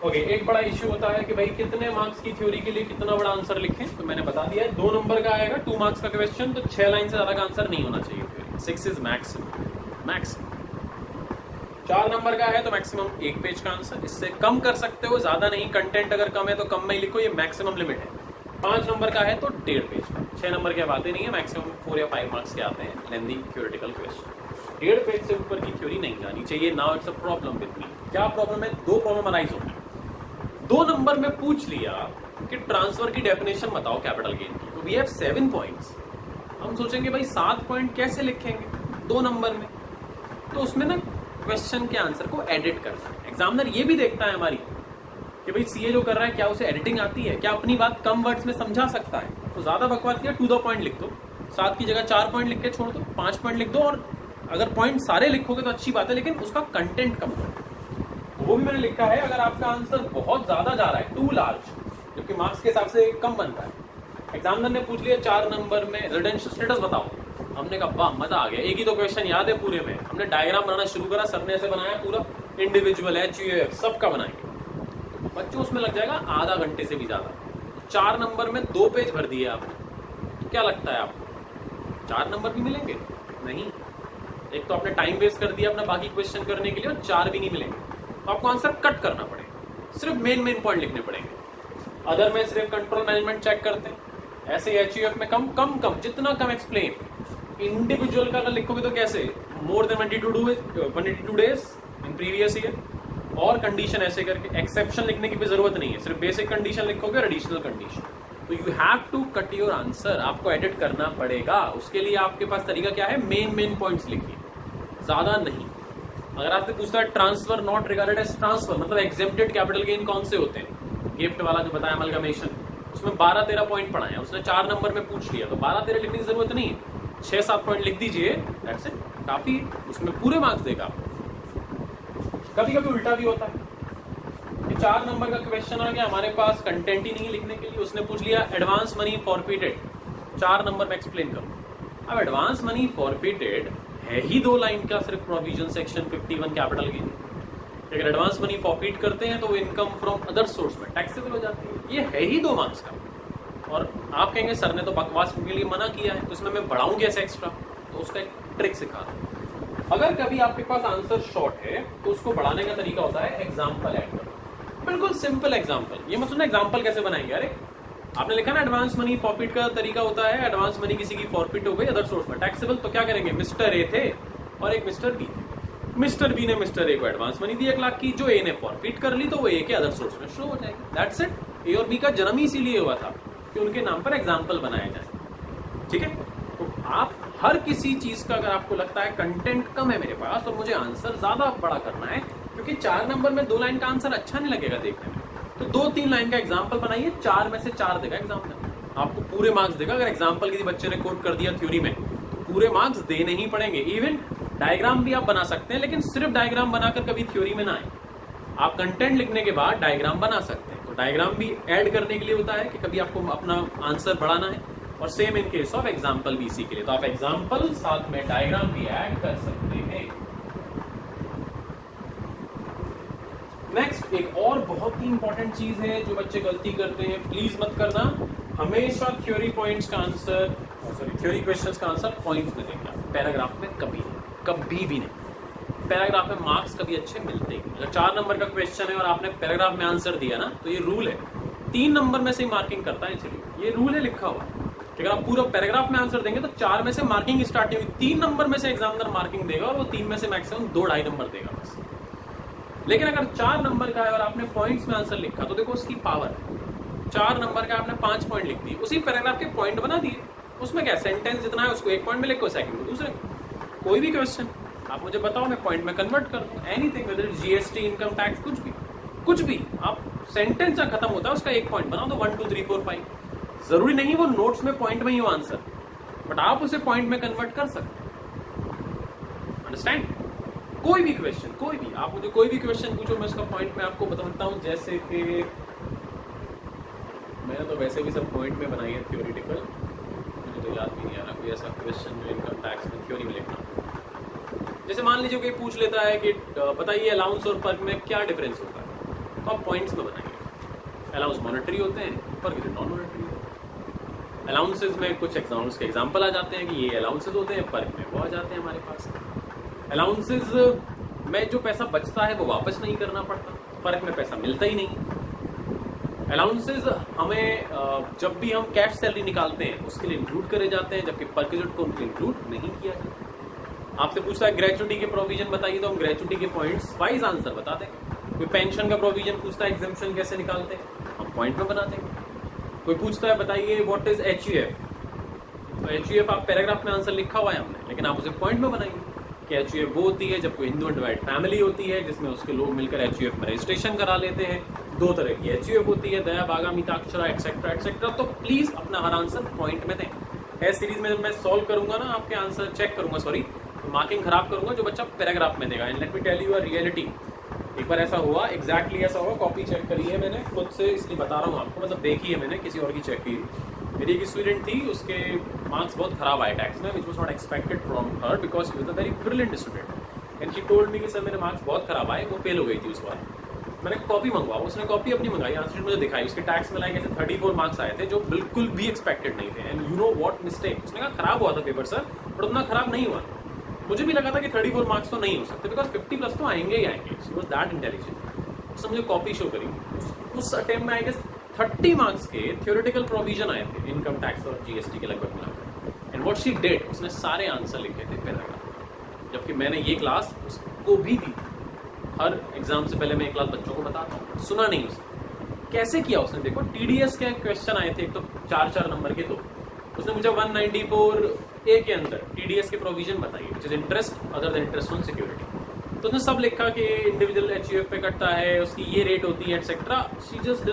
ओके, एक बड़ा इश्यू होता है कि भाई कितने मार्क्स की थ्योरी के लिए कितना बड़ा आंसर लिखें, तो मैंने बता दिया है 2 नंबर का आएगा, 2 मार्क्स का क्वेश्चन, तो 6 लाइन से ज्यादा का आंसर नहीं होना चाहिए थ्योरी, 6 इज मैक्स। 4 नंबर का है तो मैक्सिमम 1 पेज का आंसर, इससे कम कर सकते हो, ज्यादा नहीं, कंटेंट अगर कम है तो कम में ही लिखो, ये मैक्सिमम लिमिट है। 5 नंबर का है तो 1.5 पेज का, 6 नंबर की बातें नहीं है, मैक्सिमम 4 या 5 मार्क्स के आते हैं लेंदी थ्योरेटिकल क्वेश्चन। 1.5 पेज से ऊपर की थ्योरी नहीं जानी चाहिए। Now it's a problem with me. क्या प्रॉब्लम है? 2 प्रॉब्लम अराइज होगी। 2 नंबर में पूछ लिया कि ट्रांसफर की डेफिनेशन बताओ कैपिटल गेन की, तो वी हैव 7 पॉइंट्स। हम सोचेंगे भाई 7 पॉइंट कैसे लिखेंगे 2 नंबर में, तो उसमें ना क्वेश्चन के आंसर को एडिट करना है। एग्जामिनर ये भी देखता है हमारी कि भाई CA जो कर रहा है क्या उसे एडिटिंग आती है, क्या अपनी बात कम वर्ड्स में समझा सकता है। तो ज्यादा बकवास किया, टू द पॉइंट लिख दो, 7 की जगह 4 पॉइंट लिख के छोड़ दो, 5 पॉइंट लिख दो, और अगर पॉइंट सारे लिखोगे तो अच्छी बात है, लेकिन उसका कंटेंट कम करो। वो भी मैंने लिखा है, अगर आपका आंसर बहुत ज्यादा जा रहा है, टू लार्ज, जबकि मार्क्स के हिसाब से कम बनता है। एग्जामिनर ने पूछ लिया 4 नंबर में रेजिडेंशियल स्टेटस बताओ, हमने कहा वाह मजा आ गया, एक ही तो क्वेश्चन याद है पूरे में। हमने डायग्राम बनाना शुरू करा, सर ने ऐसे बनाया, पूरा इंडिविजुअल HUF सबका बनाएंगे, बच्चों उसमें लग जाएगा आधा घंटे से भी ज्यादा। 4 नंबर में 2 पेज भर दिए आपने, तो क्या लगता है आपको 4 नंबर भी मिलेंगे? नहीं। एक तो आपने टाइम वेस्ट कर दिया अपना बाकी क्वेश्चन करने के लिए, और 4 भी नहीं मिलेंगे, तो आपको आंसर कट करना पड़ेगा, सिर्फ मेन पॉइंट लिखने पड़ेंगे। अदर में सिर्फ कंट्रोल मैनेजमेंट चेक करते हैं, ऐसे HUF में कम जितना कम एक्सप्लेन। इंडिविजुअल का अगर लिखोगे तो कैसे, more than 182 days in previous year, और कंडीशन ऐसे करके, एक्सेप्शन लिखने की भी जरूरत नहीं है, सिर्फ बेसिक कंडीशन लिखोगे और एडिशनल कंडीशन। तो you have to cut your answer, आपको एडिट करना पड़ेगा। उसके लिए आपके पास तरीका क्या है, मेन पॉइंट्स लिखिए, ज्यादा नहीं। अगर आपसे पूछता है transfer not regarded as transfer, मतलब एग्जेम्प्टेड कैपिटल गेन कौन से होते हैं, गिफ्ट वाला जो बताया अमलगमेशन, उसमें 12-13 पॉइंट पढ़ाए, उसने 4 नंबर में पूछ लिया, तो 12-13 लिखने की जरूरत नहीं है, 6-7 पॉइंट लिख दीजिए, दैट्स इट, काफी है, उसमें पूरे मार्क्स देगा आपको। कभी कभी उल्टा भी होता है कि 4 नंबर का क्वेश्चन आ गया हमारे पास, कंटेंट ही नहीं लिखने के लिए, उसने पूछ लिया एडवांस मनी फॉरफिटेड, 4 नंबर में एक्सप्लेन करो। अब एडवांस मनी फॉरफिटेड है ही 2 लाइन का सिर्फ, प्रोविजन सेक्शन 51 कैपिटल गेन। अगर एडवांस मनी फॉरफिट करते हैं तो वो इनकम फ्रॉम अदर सोर्स में टैक्सेबल हो जाती है। ये है ही 2 मार्क्स का, और आप कहेंगे सर ने तो बकवास के लिए मना किया है, तो इसमें मैं बढ़ाऊं कैसे एक्स्ट्रा? तो उसका एक ट्रिक सिखा रहा हूं। अगर कभी आपके पास आंसर शॉर्ट है तो उसको बढ़ाने का तरीका होता है एग्जाम्पल ऐड करना। बिल्कुल सिंपल एग्जाम्पल। ये मत सुनना एग्जाम्पल कैसे बनाएंगे, अरे आपने लिखा ना एडवांस मनी फॉरफिट का तरीका होता है, एडवांस मनी किसी की फॉरफिट हो गई अदर सोर्स में टैक्सेबल, तो क्या करेंगे, मिस्टर ए थे और एक मिस्टर बी थे। मिस्टर बी ने मिस्टर ए को एडवांस मनी दी 1 लाख की, जो ए ने फॉरफिट कर ली तो वो ए के अदर सोर्स में शो हो जाएगी, दैट्स इट। ए और बी का जन्म ही इसीलिए हुआ था कि उनके नाम पर एग्जाम्पल बनाया जाए, ठीक है। तो आप हर किसी चीज का अगर आपको लगता है कंटेंट कम है मेरे पास और मुझे आंसर ज्यादा बड़ा करना है, क्योंकि 4 नंबर में 2 लाइन का आंसर अच्छा नहीं लगेगा देखने में, तो 2-3 लाइन का एग्जाम्पल बनाइए, 4 में से 4 देगा एग्जाम में, आपको पूरे मार्क्स देगा। अगर एग्जाम्पल किसी बच्चे ने कोट कर दिया थ्योरी में तो पूरे मार्क्स देने ही पड़ेंगे। इवन डायग्राम भी आप बना सकते हैं, लेकिन सिर्फ डायग्राम बनाकर कभी थ्योरी में ना आए। आप कंटेंट लिखने के बाद डायग्राम बना सकते हैं, तो डायग्राम भी ऐड करने के लिए होता है कि कभी आपको अपना आंसर बढ़ाना है, और same in case of example भी इसी के लिए, तो आप एग्जाम्पल साथ में डायग्राम भी ऐड कर सकते हैं। नेक्स्ट एक और बहुत ही इंपॉर्टेंट चीज है जो बच्चे गलती करते हैं, प्लीज मत करना, हमेशा थ्योरी पॉइंट्स का आंसर, सॉरी थ्योरी क्वेश्चंस का आंसर पॉइंट्स में देंगे, पैराग्राफ में कभी नहीं, कभी भी नहीं। पैराग्राफ में मार्क्स कभी अच्छे मिलते ही नहीं। अगर 4 नंबर का क्वेश्चन है और आपने पैराग्राफ में आंसर दिया ना, तो ये रूल है 3 नंबर में से ही मार्किंग करता है, चलिए ये रूल है, लिखा हुआ। अगर आप पूरा पैराग्राफ में आंसर देंगे तो 4 में से मार्किंग स्टार्ट नहीं हुई, 3 नंबर में से एग्जामिनर मार्किंग देगा, और वो 3 में से मैक्सिमम 2-2.5 नंबर देगा बस। लेकिन अगर 4 नंबर का है और आपने पॉइंट्स में आंसर लिखा, तो देखो उसकी पावर है। 4 नंबर का आपने 5 पॉइंट लिख दिए, उसी पैराग्राफ के पॉइंट बना दिए, उसमें क्या सेंटेंस जितना है उसको 1 पॉइंट में लिखो, सेकंड को दूसरे। कोई भी क्वेश्चन आप मुझे बताओ, मैं पॉइंट में कन्वर्ट कर दूं, anything, whether GST, income tax, कुछ भी आप सेंटेंस जहां खत्म होता है उसका 1 पॉइंट बनाओ, तो 1 2 3 4 5। जरूरी नहीं वो नोट्स में पॉइंट में ही हो आंसर, बट आप उसे पॉइंट में कन्वर्ट कर सकते हैं, अंडरस्टैंड। कोई भी क्वेश्चन, कोई भी, आप मुझे कोई भी क्वेश्चन पूछो, मैं उसका पॉइंट में आपको बताता हूं। जैसे कि मैंने तो वैसे भी सब पॉइंट में बनाई है थ्योरेटिकल, मुझे तो याद भी नहीं आ रहा कोई ऐसा क्वेश्चन जो इनकम टैक्स में थ्योरी में लिखना। जैसे मान लीजिए कोई पूछ लेता है कि बताइए अलाउंस और पर्क में क्या डिफरेंस होता है, तो आप पॉइंट्स में बनाइए। अलाउंस मॉनेटरी होते हैं, पर्क नॉन मॉनेटरी होते हैं। अलाउंसेज में कुछ एग्जाम्स के एग्जाम्पल आ जाते हैं कि ये अलाउंसेज होते हैं, पर्क में वो आ जाते हैं हमारे पास। अलाउंसेज में जो पैसा बचता है वो वापस नहीं करना पड़ता, पर्क में पैसा मिलता ही नहीं। अलाउंसेज हमें जब भी हम कैश सैलरी निकालते हैं उसके लिए इंक्लूड करे जाते हैं, जबकि पर्क्यूट को इंक्लूड नहीं किया जाता। आपसे पूछता है ग्रेचुटी के प्रोविजन बताइए, तो हम ग्रेचुटी के पॉइंट्स वाइज आंसर बता देंगे। कोई पेंशन का प्रोविजन पूछता है एग्जेम्पशन कैसे निकालते हैं, हम पॉइंट में बना देंगे। कोई पूछता है बताइए व्हाट इज एचयूएफ, तो एचयूएफ आप पैराग्राफ में आंसर लिखा हुआ है हमने, लेकिन आप उसे पॉइंट में बनाइए कि एचयूएफ वो होती है जब कोई हिंदू डिवाइड फैमिली होती है जिसमें उसके लोग मिलकर एचयूएफ में रजिस्ट्रेशन करा लेते हैं। 2 तरह की एचयूएफ होती है, दया, भागा, मिताक्षरा, एक्सेट्रा एक्सेट्रा। तो प्लीज अपना हर आंसर पॉइंट में दें। इस सीरीज में मैं सॉल्व करूंगा ना, आपके आंसर चेक करूंगा, सॉरी मार्किंग खराब करूंगा जो बच्चा पैराग्राफ में देगा। And let me tell you a reality, एक बार ऐसा हुआ, एग्जैक्टली ऐसा हुआ, कॉपी चेक करी है मैंने खुद से, इसलिए बता रहा हूँ आपको, मतलब देखी है मैंने, किसी और की चेक की। मेरी एक स्टूडेंट थी, उसके मार्क्स बहुत खराब आए टैक्स में, which was not expected from her because she was a very brilliant student. And she told me कि सर मेरे मार्क्स बहुत खराब आए, वो फेल हो गई थी उस बार। मैंने कॉपी मंगवा, उसने कॉपी अपनी मंगाई, आंसर मुझे दिखाई, उसके टैक्स में लाइक ऐसे 34 मार्क्स आए थे जो बिल्कुल भी एक्सपेक्टेड नहीं थे। And you know what mistake, उसने कहा खराब हुआ था पेपर सर, बट उतना खराब नहीं हुआ। मुझे भी लगा था कि 34 मार्क्स तो नहीं हो सकते बिकॉज 50+ तो आएंगे ही आएंगे। She was that intelligent. उसने मुझे कॉपी शो करी, उस अटेम्प्ट में आई गेस 30 मार्क्स के थ्योरेटिकल प्रोविजन आए थे इनकम टैक्स और जीएसटी के लगभग मिलाकर। एंड व्हाट शी डिड, उसने सारे आंसर लिखे थे पैराग्राफ, जबकि मैंने ये क्लास उसको भी दी। हर एग्जाम से पहले मैं एक क्लास बच्चों को बताता हूँ, सुना नहीं उसने। कैसे किया उसने, देखो टीडीएस के क्वेश्चन आए थे, एक तो 4-4 नंबर के, तो उसने मुझे 194A के अंदर टीडीएस के प्रोविजन बताइए, which is interest other than interest on security. तो उसने सब लिखा कि इंडिविजुअल एचयूएफ पे कटता है, उसकी ये रेट होती है, etcetera. She just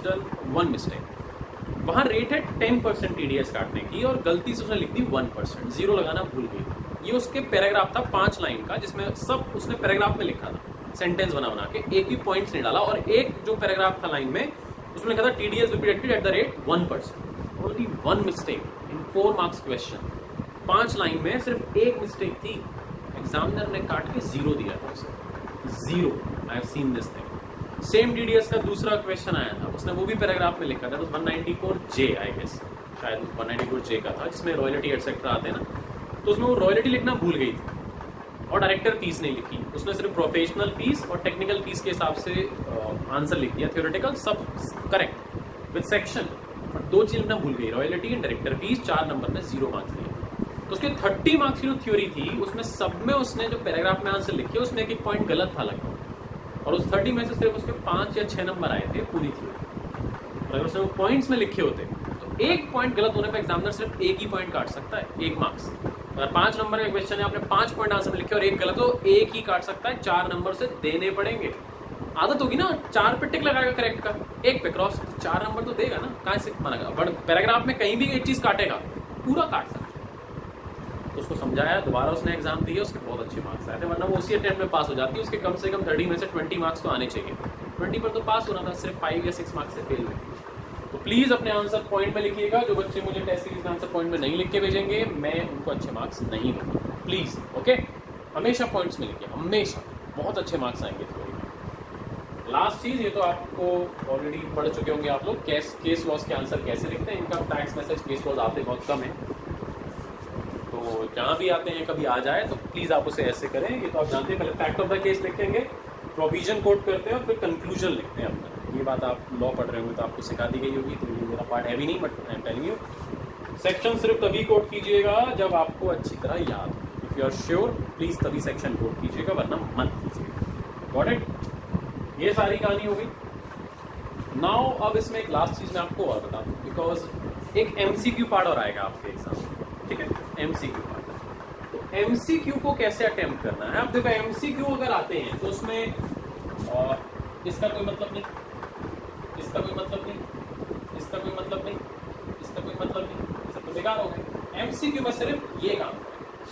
done one mistake. वहाँ रेट है 10% TDS काटने की और गलती से उसने लिख दी 1%, जीरो लगाना भूल गई। ये उसके पैराग्राफ था 5 लाइन का, जिसमें सब उसने पैराग्राफ में लिखा था, सेंटेंस बना बना के, एक भी पॉइंट्स नहीं डाला। और एक जो पैराग्राफ था लाइन में, उसमें लिखा था TDS repeated at the rate 1%। Only 1 mistake in 4 marks question. 5 line में सिर्फ एक मिस्टेक थी, एग्जामिनर ने काट के 0 दिया था उसे, 0। I have seen this thing. Same TDS का दूसरा क्वेश्चन आया था, उसने वो भी पैराग्राफ में लिखा था, तो 194J आई गेस, शायद 194J का था, जिसमें रॉयल्टी एटसेट्रा आते हैं ना, तो उसमें वो रॉयल्टी लिखना भूल गई थी और डायरेक्टर फीस नहीं लिखी। उसने सिर्फ प्रोफेशनल फीस और टेक्निकल फीस के हिसाब से आंसर लिख दिया, थ्योरेटिकल सब करेक्ट विद सेक्शन, और 2 चीज लिखना भूल गई, royalty and director fees. 4 number में 0 मार्क्स दिए। तो उसके 30 मार्क्स की जो थ्योरी थी, उसमें सब में उसने जो पैराग्राफ में आंसर लिखे, उसमें एक पॉइंट गलत था लगभग, और उस 30 में से सिर्फ उसके 5 या 6 नंबर आए थे पूरी थ्योरी। अगर उसने वो पॉइंट्स में लिखे होते तो एक पॉइंट गलत होने पर एग्जामिनर सिर्फ एक ही पॉइंट काट सकता है, 1 मार्क्स। अगर 5 नंबर का क्वेश्चन है, आपने 5 पॉइंट आंसर में लिखे और एक गलत हो, एक ही काट सकता है, 4 नंबर से देने पड़ेंगे। आदत होगी ना, 4 पे टिक लगाएगा करेक्ट का, 1 पे क्रॉस, 4 नंबर तो देगा ना, कहाँ से मानेगा। बट पैराग्राफ में कहीं भी एक चीज काटेगा, पूरा काट सकता है। तो उसको समझाया, दोबारा उसने एग्जाम दिया, उसके बहुत अच्छे मार्क्स आए थे, वरना वो उसी अटेम्प्ट में पास हो जाती है। उसके कम से कम 30 में से 20 मार्क्स तो आने चाहिए, 20 पर तो पास होना था, सिर्फ 5 या 6 मार्क्स से फेल हुई। तो प्लीज अपने आंसर पॉइंट में लिखिएगा। जो बच्चे मुझे टेस्ट सीरीज में आंसर पॉइंट में नहीं लिख के भेजेंगे, मैं उनको अच्छे मार्क्स नहीं दूंगा, प्लीज। ओके, हमेशा पॉइंट्स में लिखिए, हमेशा, बहुत अच्छे मार्क्स आएंगे। थोड़ी लास्ट चीज, ये तो आपको ऑलरेडी पढ़ चुके होंगे आप लोग, केस लॉस के आंसर कैसे लिखते हैं। Income tax message case laws आते बहुत कम है, तो जहाँ भी आते हैं कभी आ जाए तो प्लीज आप उसे ऐसे करें। ये तो आप जानते हैं, पहले फैक्ट ऑफ द केस लिखेंगे, प्रोविजन कोट करते हैं और फिर कंक्लूजन लिखते हैं अपना। ये बात आप लॉ पढ़ रहे होंगे तो आपको सिखा दी गई होगी, तो ये मेरा पार्ट है भी नहीं, but I am telling you. Section सिर्फ तभी कोट कीजिएगा जब आपको अच्छी तरह याद हो। If you are sure, please तभी सेक्शन कोट कीजिएगा, वरना मत कीजिएगा। Got it? ये सारी कहानी हो गई। नाउ अब इसमें एक लास्ट चीज मैं आपको और बता दूं, बिकॉज एक MCQ पार्ट और आएगा आपके एग्जाम में, ठीक है? MCQ part. तो MCQ को कैसे अटेम्प्ट करना है? अब देखो, MCQ अगर आते हैं तो उसमें इसका कोई मतलब नहीं, इसका कोई मतलब नहीं, इसका कोई मतलब नहीं, इसका कोई मतलब नहीं, सब तो बेकार हो गए। MCQ में सिर्फ ये काम है,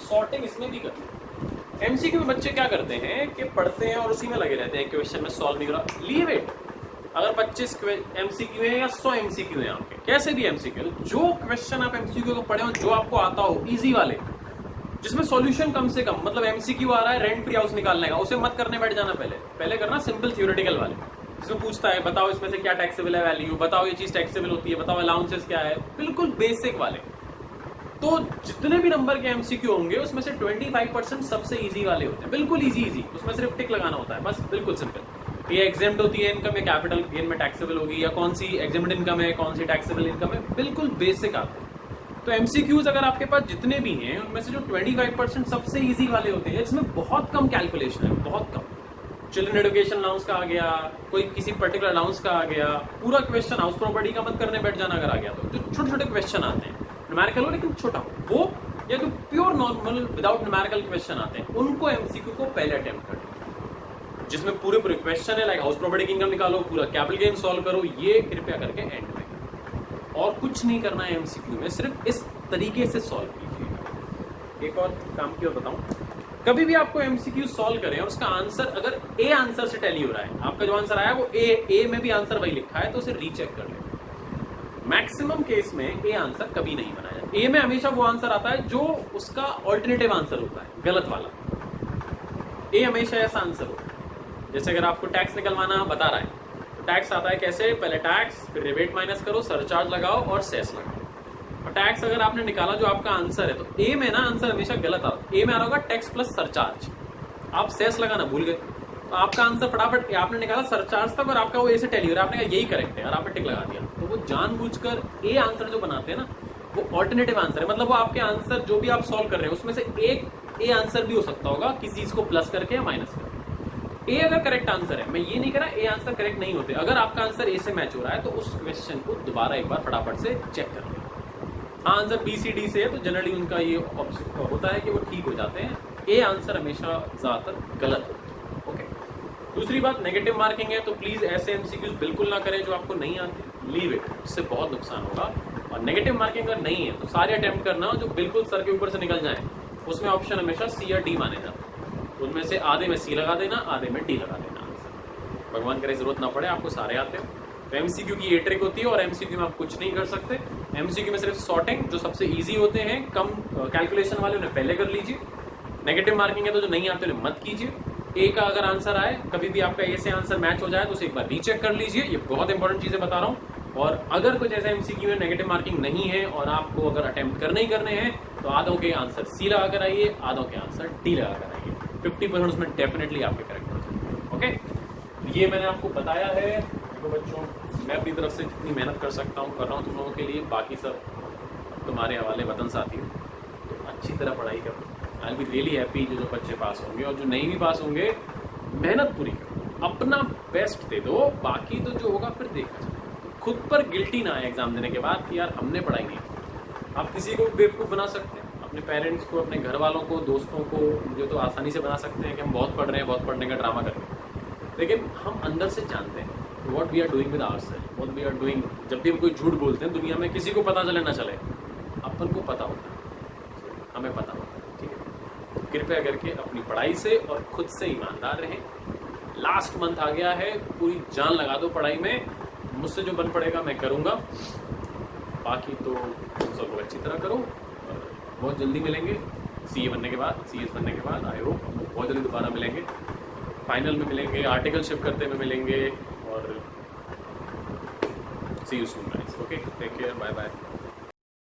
सॉर्टिंग इसमें भी करनी। MCQ में बच्चे क्या करते हैं कि पढ़ते हैं और उसी में लगे रहते हैं, क्वेश्चन में सॉल्व नहीं हो रहा, लीव इट। अगर 25 MCQ है या 100 MCQ है आपके, कैसे भी MCQ, जो क्वेश्चन आप MCQ को पढ़े हो, जो आपको आता हो, इजी वाले, जिसमें सॉल्यूशन कम से कम, मतलब MCQ आ रहा है रेंट फ्री हाउस निकालने का, उसे मत करने बैठ जाना, पहले करना सिंपल थ्योरेटिकल वाले, जिसमें पूछता है बताओ इसमें से क्या टैक्सेबल है वैल्यू, बताओ ये चीज टैक्सेबल होती है, बताओ अलाउंसेस क्या है, बिल्कुल बेसिक वाले। तो जितने भी नंबर के MCQ होंगे उसमें से 25% सबसे इजी वाले होते हैं, बिल्कुल इजी, उसमें सिर्फ टिक लगाना होता है, बस बिल्कुल सिंपल। ये एग्जेम्प्ट होती है इनकम, या कैपिटल गेन में टैक्सेबल होगी, या कौन सी एग्जेम्प्ट इनकम है, कौन सी टैक्सेबल इनकम है, बिल्कुल बेसिक आते हैं। तो MCQs अगर आपके पास जितने भी हैं, उनमें से जो 25% सबसे इजी वाले होते हैं, इसमें बहुत कम कैलकुलेशन है, बहुत कम। चिल्ड्रन एजुकेशन अलाउंस का आ गया, कोई किसी पर्टिकुलर अलाउंस का आ गया, पूरा क्वेश्चन हाउस प्रॉपर्टी का मत करने बैठ जाना अगर आ गया तो। जो छोटे छोटे क्वेश्चन आते हैं, न्यूमेरिकल हो लेकिन छोटा वो, या जो pure normal without numerical question आते हैं, उनको MCQ को पहले अटेम्प्ट करना, जिसमें पूरे क्वेश्चन है, लाइक हाउस प्रॉपर्टी की इनकम निकालो, पूरा कैपिटल गेन सॉल्व करो, ये कृपया करके एंड में। और कुछ नहीं करना है MCQ में, सिर्फ इस तरीके से सॉल्व कीजिए। एक और काम की और बताऊं, कभी भी आपको MCQ सॉल्व करें और उसका आंसर अगर A आंसर से टैली हो रहा है, आपका जो आंसर आया वो A में भी आंसर वही लिखा है, तो उसे रीचेक कर लें। मैक्सिमम केस में A आंसर कभी नहीं बनाया, A में हमेशा वो आंसर आता है जो उसका ऑल्टरनेटिव आंसर होता है, गलत वाला। A हमेशा ऐसा आंसर होता है। जैसे अगर आपको टैक्स निकलवाना बता रहा है, टैक्स आता है कैसे, पहले टैक्स, फिर रिबेट माइनस करो, सरचार्ज लगाओ और सेस लगाओ। और टैक्स अगर आपने निकाला जो आपका आंसर है, तो ए में ना आंसर हमेशा गलत आता है। ए में आ रहा होगा टैक्स प्लस सरचार्ज, आप सेस लगाना भूल गए, तो आपका आंसर फटाफट आपने निकाला सरचार्ज तक और आपका वो ए से टैली हो रहा है, आपने कहा यही करेक्ट है और आपने टिक लगा दिया। तो वो जानबूझकर ए आंसर जो बनाते हैं ना, वो ऑल्टरनेटिव आंसर है, मतलब वो आपके आंसर जो भी आप सॉल्व कर रहे हैं उसमें से एक ए आंसर भी हो सकता होगा, किसी चीज को प्लस करके या माइनस करके। ए अगर करेक्ट आंसर है, मैं ये नहीं कह रहा ए आंसर करेक्ट नहीं होते, अगर आपका आंसर ए से मैच हो रहा है तो उस क्वेश्चन को दोबारा एक बार फटाफट से चेक कर लें। हाँ, आंसर B C D से है तो जनरली उनका ये होता है कि वो ठीक हो जाते हैं। ए आंसर हमेशा ज्यादातर गलत होता है। ओके, दूसरी बात, नेगेटिव मार्किंग है तो प्लीज ऐसे एमसीक्यूज बिल्कुल ना करें जो आपको नहीं आते, लीव इट, इससे बहुत नुकसान होगा। और नेगेटिव मार्किंग अगर नहीं है तो सारे अटेम्प्ट करना जो बिल्कुल सर के ऊपर से निकल जाए, उसमें ऑप्शन हमेशा सी या डी माने जाते हैं, उनमें से आधे में सी लगा देना, आधे में डी लगा देना। भगवान करे जरूरत ना पड़े, आपको सारे आते हो। तो एमसीक्यू की ये ट्रिक होती है, और एमसीक्यू में आप कुछ नहीं कर सकते। एमसीक्यू में सिर्फ सॉर्टिंग, जो सबसे इजी होते हैं, कम कैलकुलेशन वाले, उन्हें पहले कर लीजिए। नेगेटिव मार्किंग है तो जो नहीं आते उन्हें मत कीजिए। ए का अगर आंसर आए, कभी भी आपका ए से आंसर मैच हो जाए तो उसे एक बार रीचेक कर लीजिए। ये बहुत इंपॉर्टेंट चीजें बता रहा हूँ। और अगर कुछ ऐसा एमसीक्यू में नेगेटिव मार्किंग नहीं है और आपको अगर अटेम्प्ट करने ही करने हैं, तो आधों के आंसर सी लगा कर आइए, आधों के आंसर डी लगा कर आइए। 50% उसमें डेफिनेटली आपके करेक्ट हो जाए। ओके, ये मैंने आपको बताया है। देखो बच्चों, मैं अपनी तरफ से जितनी मेहनत कर सकता हूँ कर रहा हूँ तुम लोगों के लिए, बाकी सब तुम्हारे हवाले वतन साथी हो। तो अच्छी तरह पढ़ाई करो। I will be really happy जो बच्चे पास होंगे, और जो नहीं भी पास होंगे, मेहनत पूरी करो, अपना बेस्ट दे दो, बाकी तो जो होगा फिर देखा जाए। खुद पर गिल्टी ना आए एग्जाम देने के बाद कि यार हमने पढ़ाई नहीं की। आप किसी को बेवकूफ़ बना सकते हैं, अपने पेरेंट्स को, अपने घर वालों को, दोस्तों को, मुझे तो आसानी से बना सकते हैं कि हम बहुत पढ़ रहे हैं, बहुत पढ़ने का ड्रामा कर रहे हैं। लेकिन हम अंदर से जानते हैं what we are doing with ourselves, what we are doing. जब भी हम कोई झूठ बोलते हैं, दुनिया में किसी को पता चले ना चले, अपन को पता होता है, हमें पता होता है। ठीक है, तो कृपया करके अपनी पढ़ाई से और खुद से ईमानदार रहें। लास्ट मंथ आ गया है, पूरी जान लगा दो पढ़ाई में। मुझसे जो बन पड़ेगा मैं करूँगा, बाकी तो तुम सब लोग अच्छी तरह करो। और बहुत जल्दी मिलेंगे सीए बनने के बाद, सीएस बनने के बाद। आई होप बहुत जल्दी दोबारा मिलेंगे, फाइनल में मिलेंगे, आर्टिकलशिप करते हुए मिलेंगे। और see you soon guys. Okay, take care, bye bye.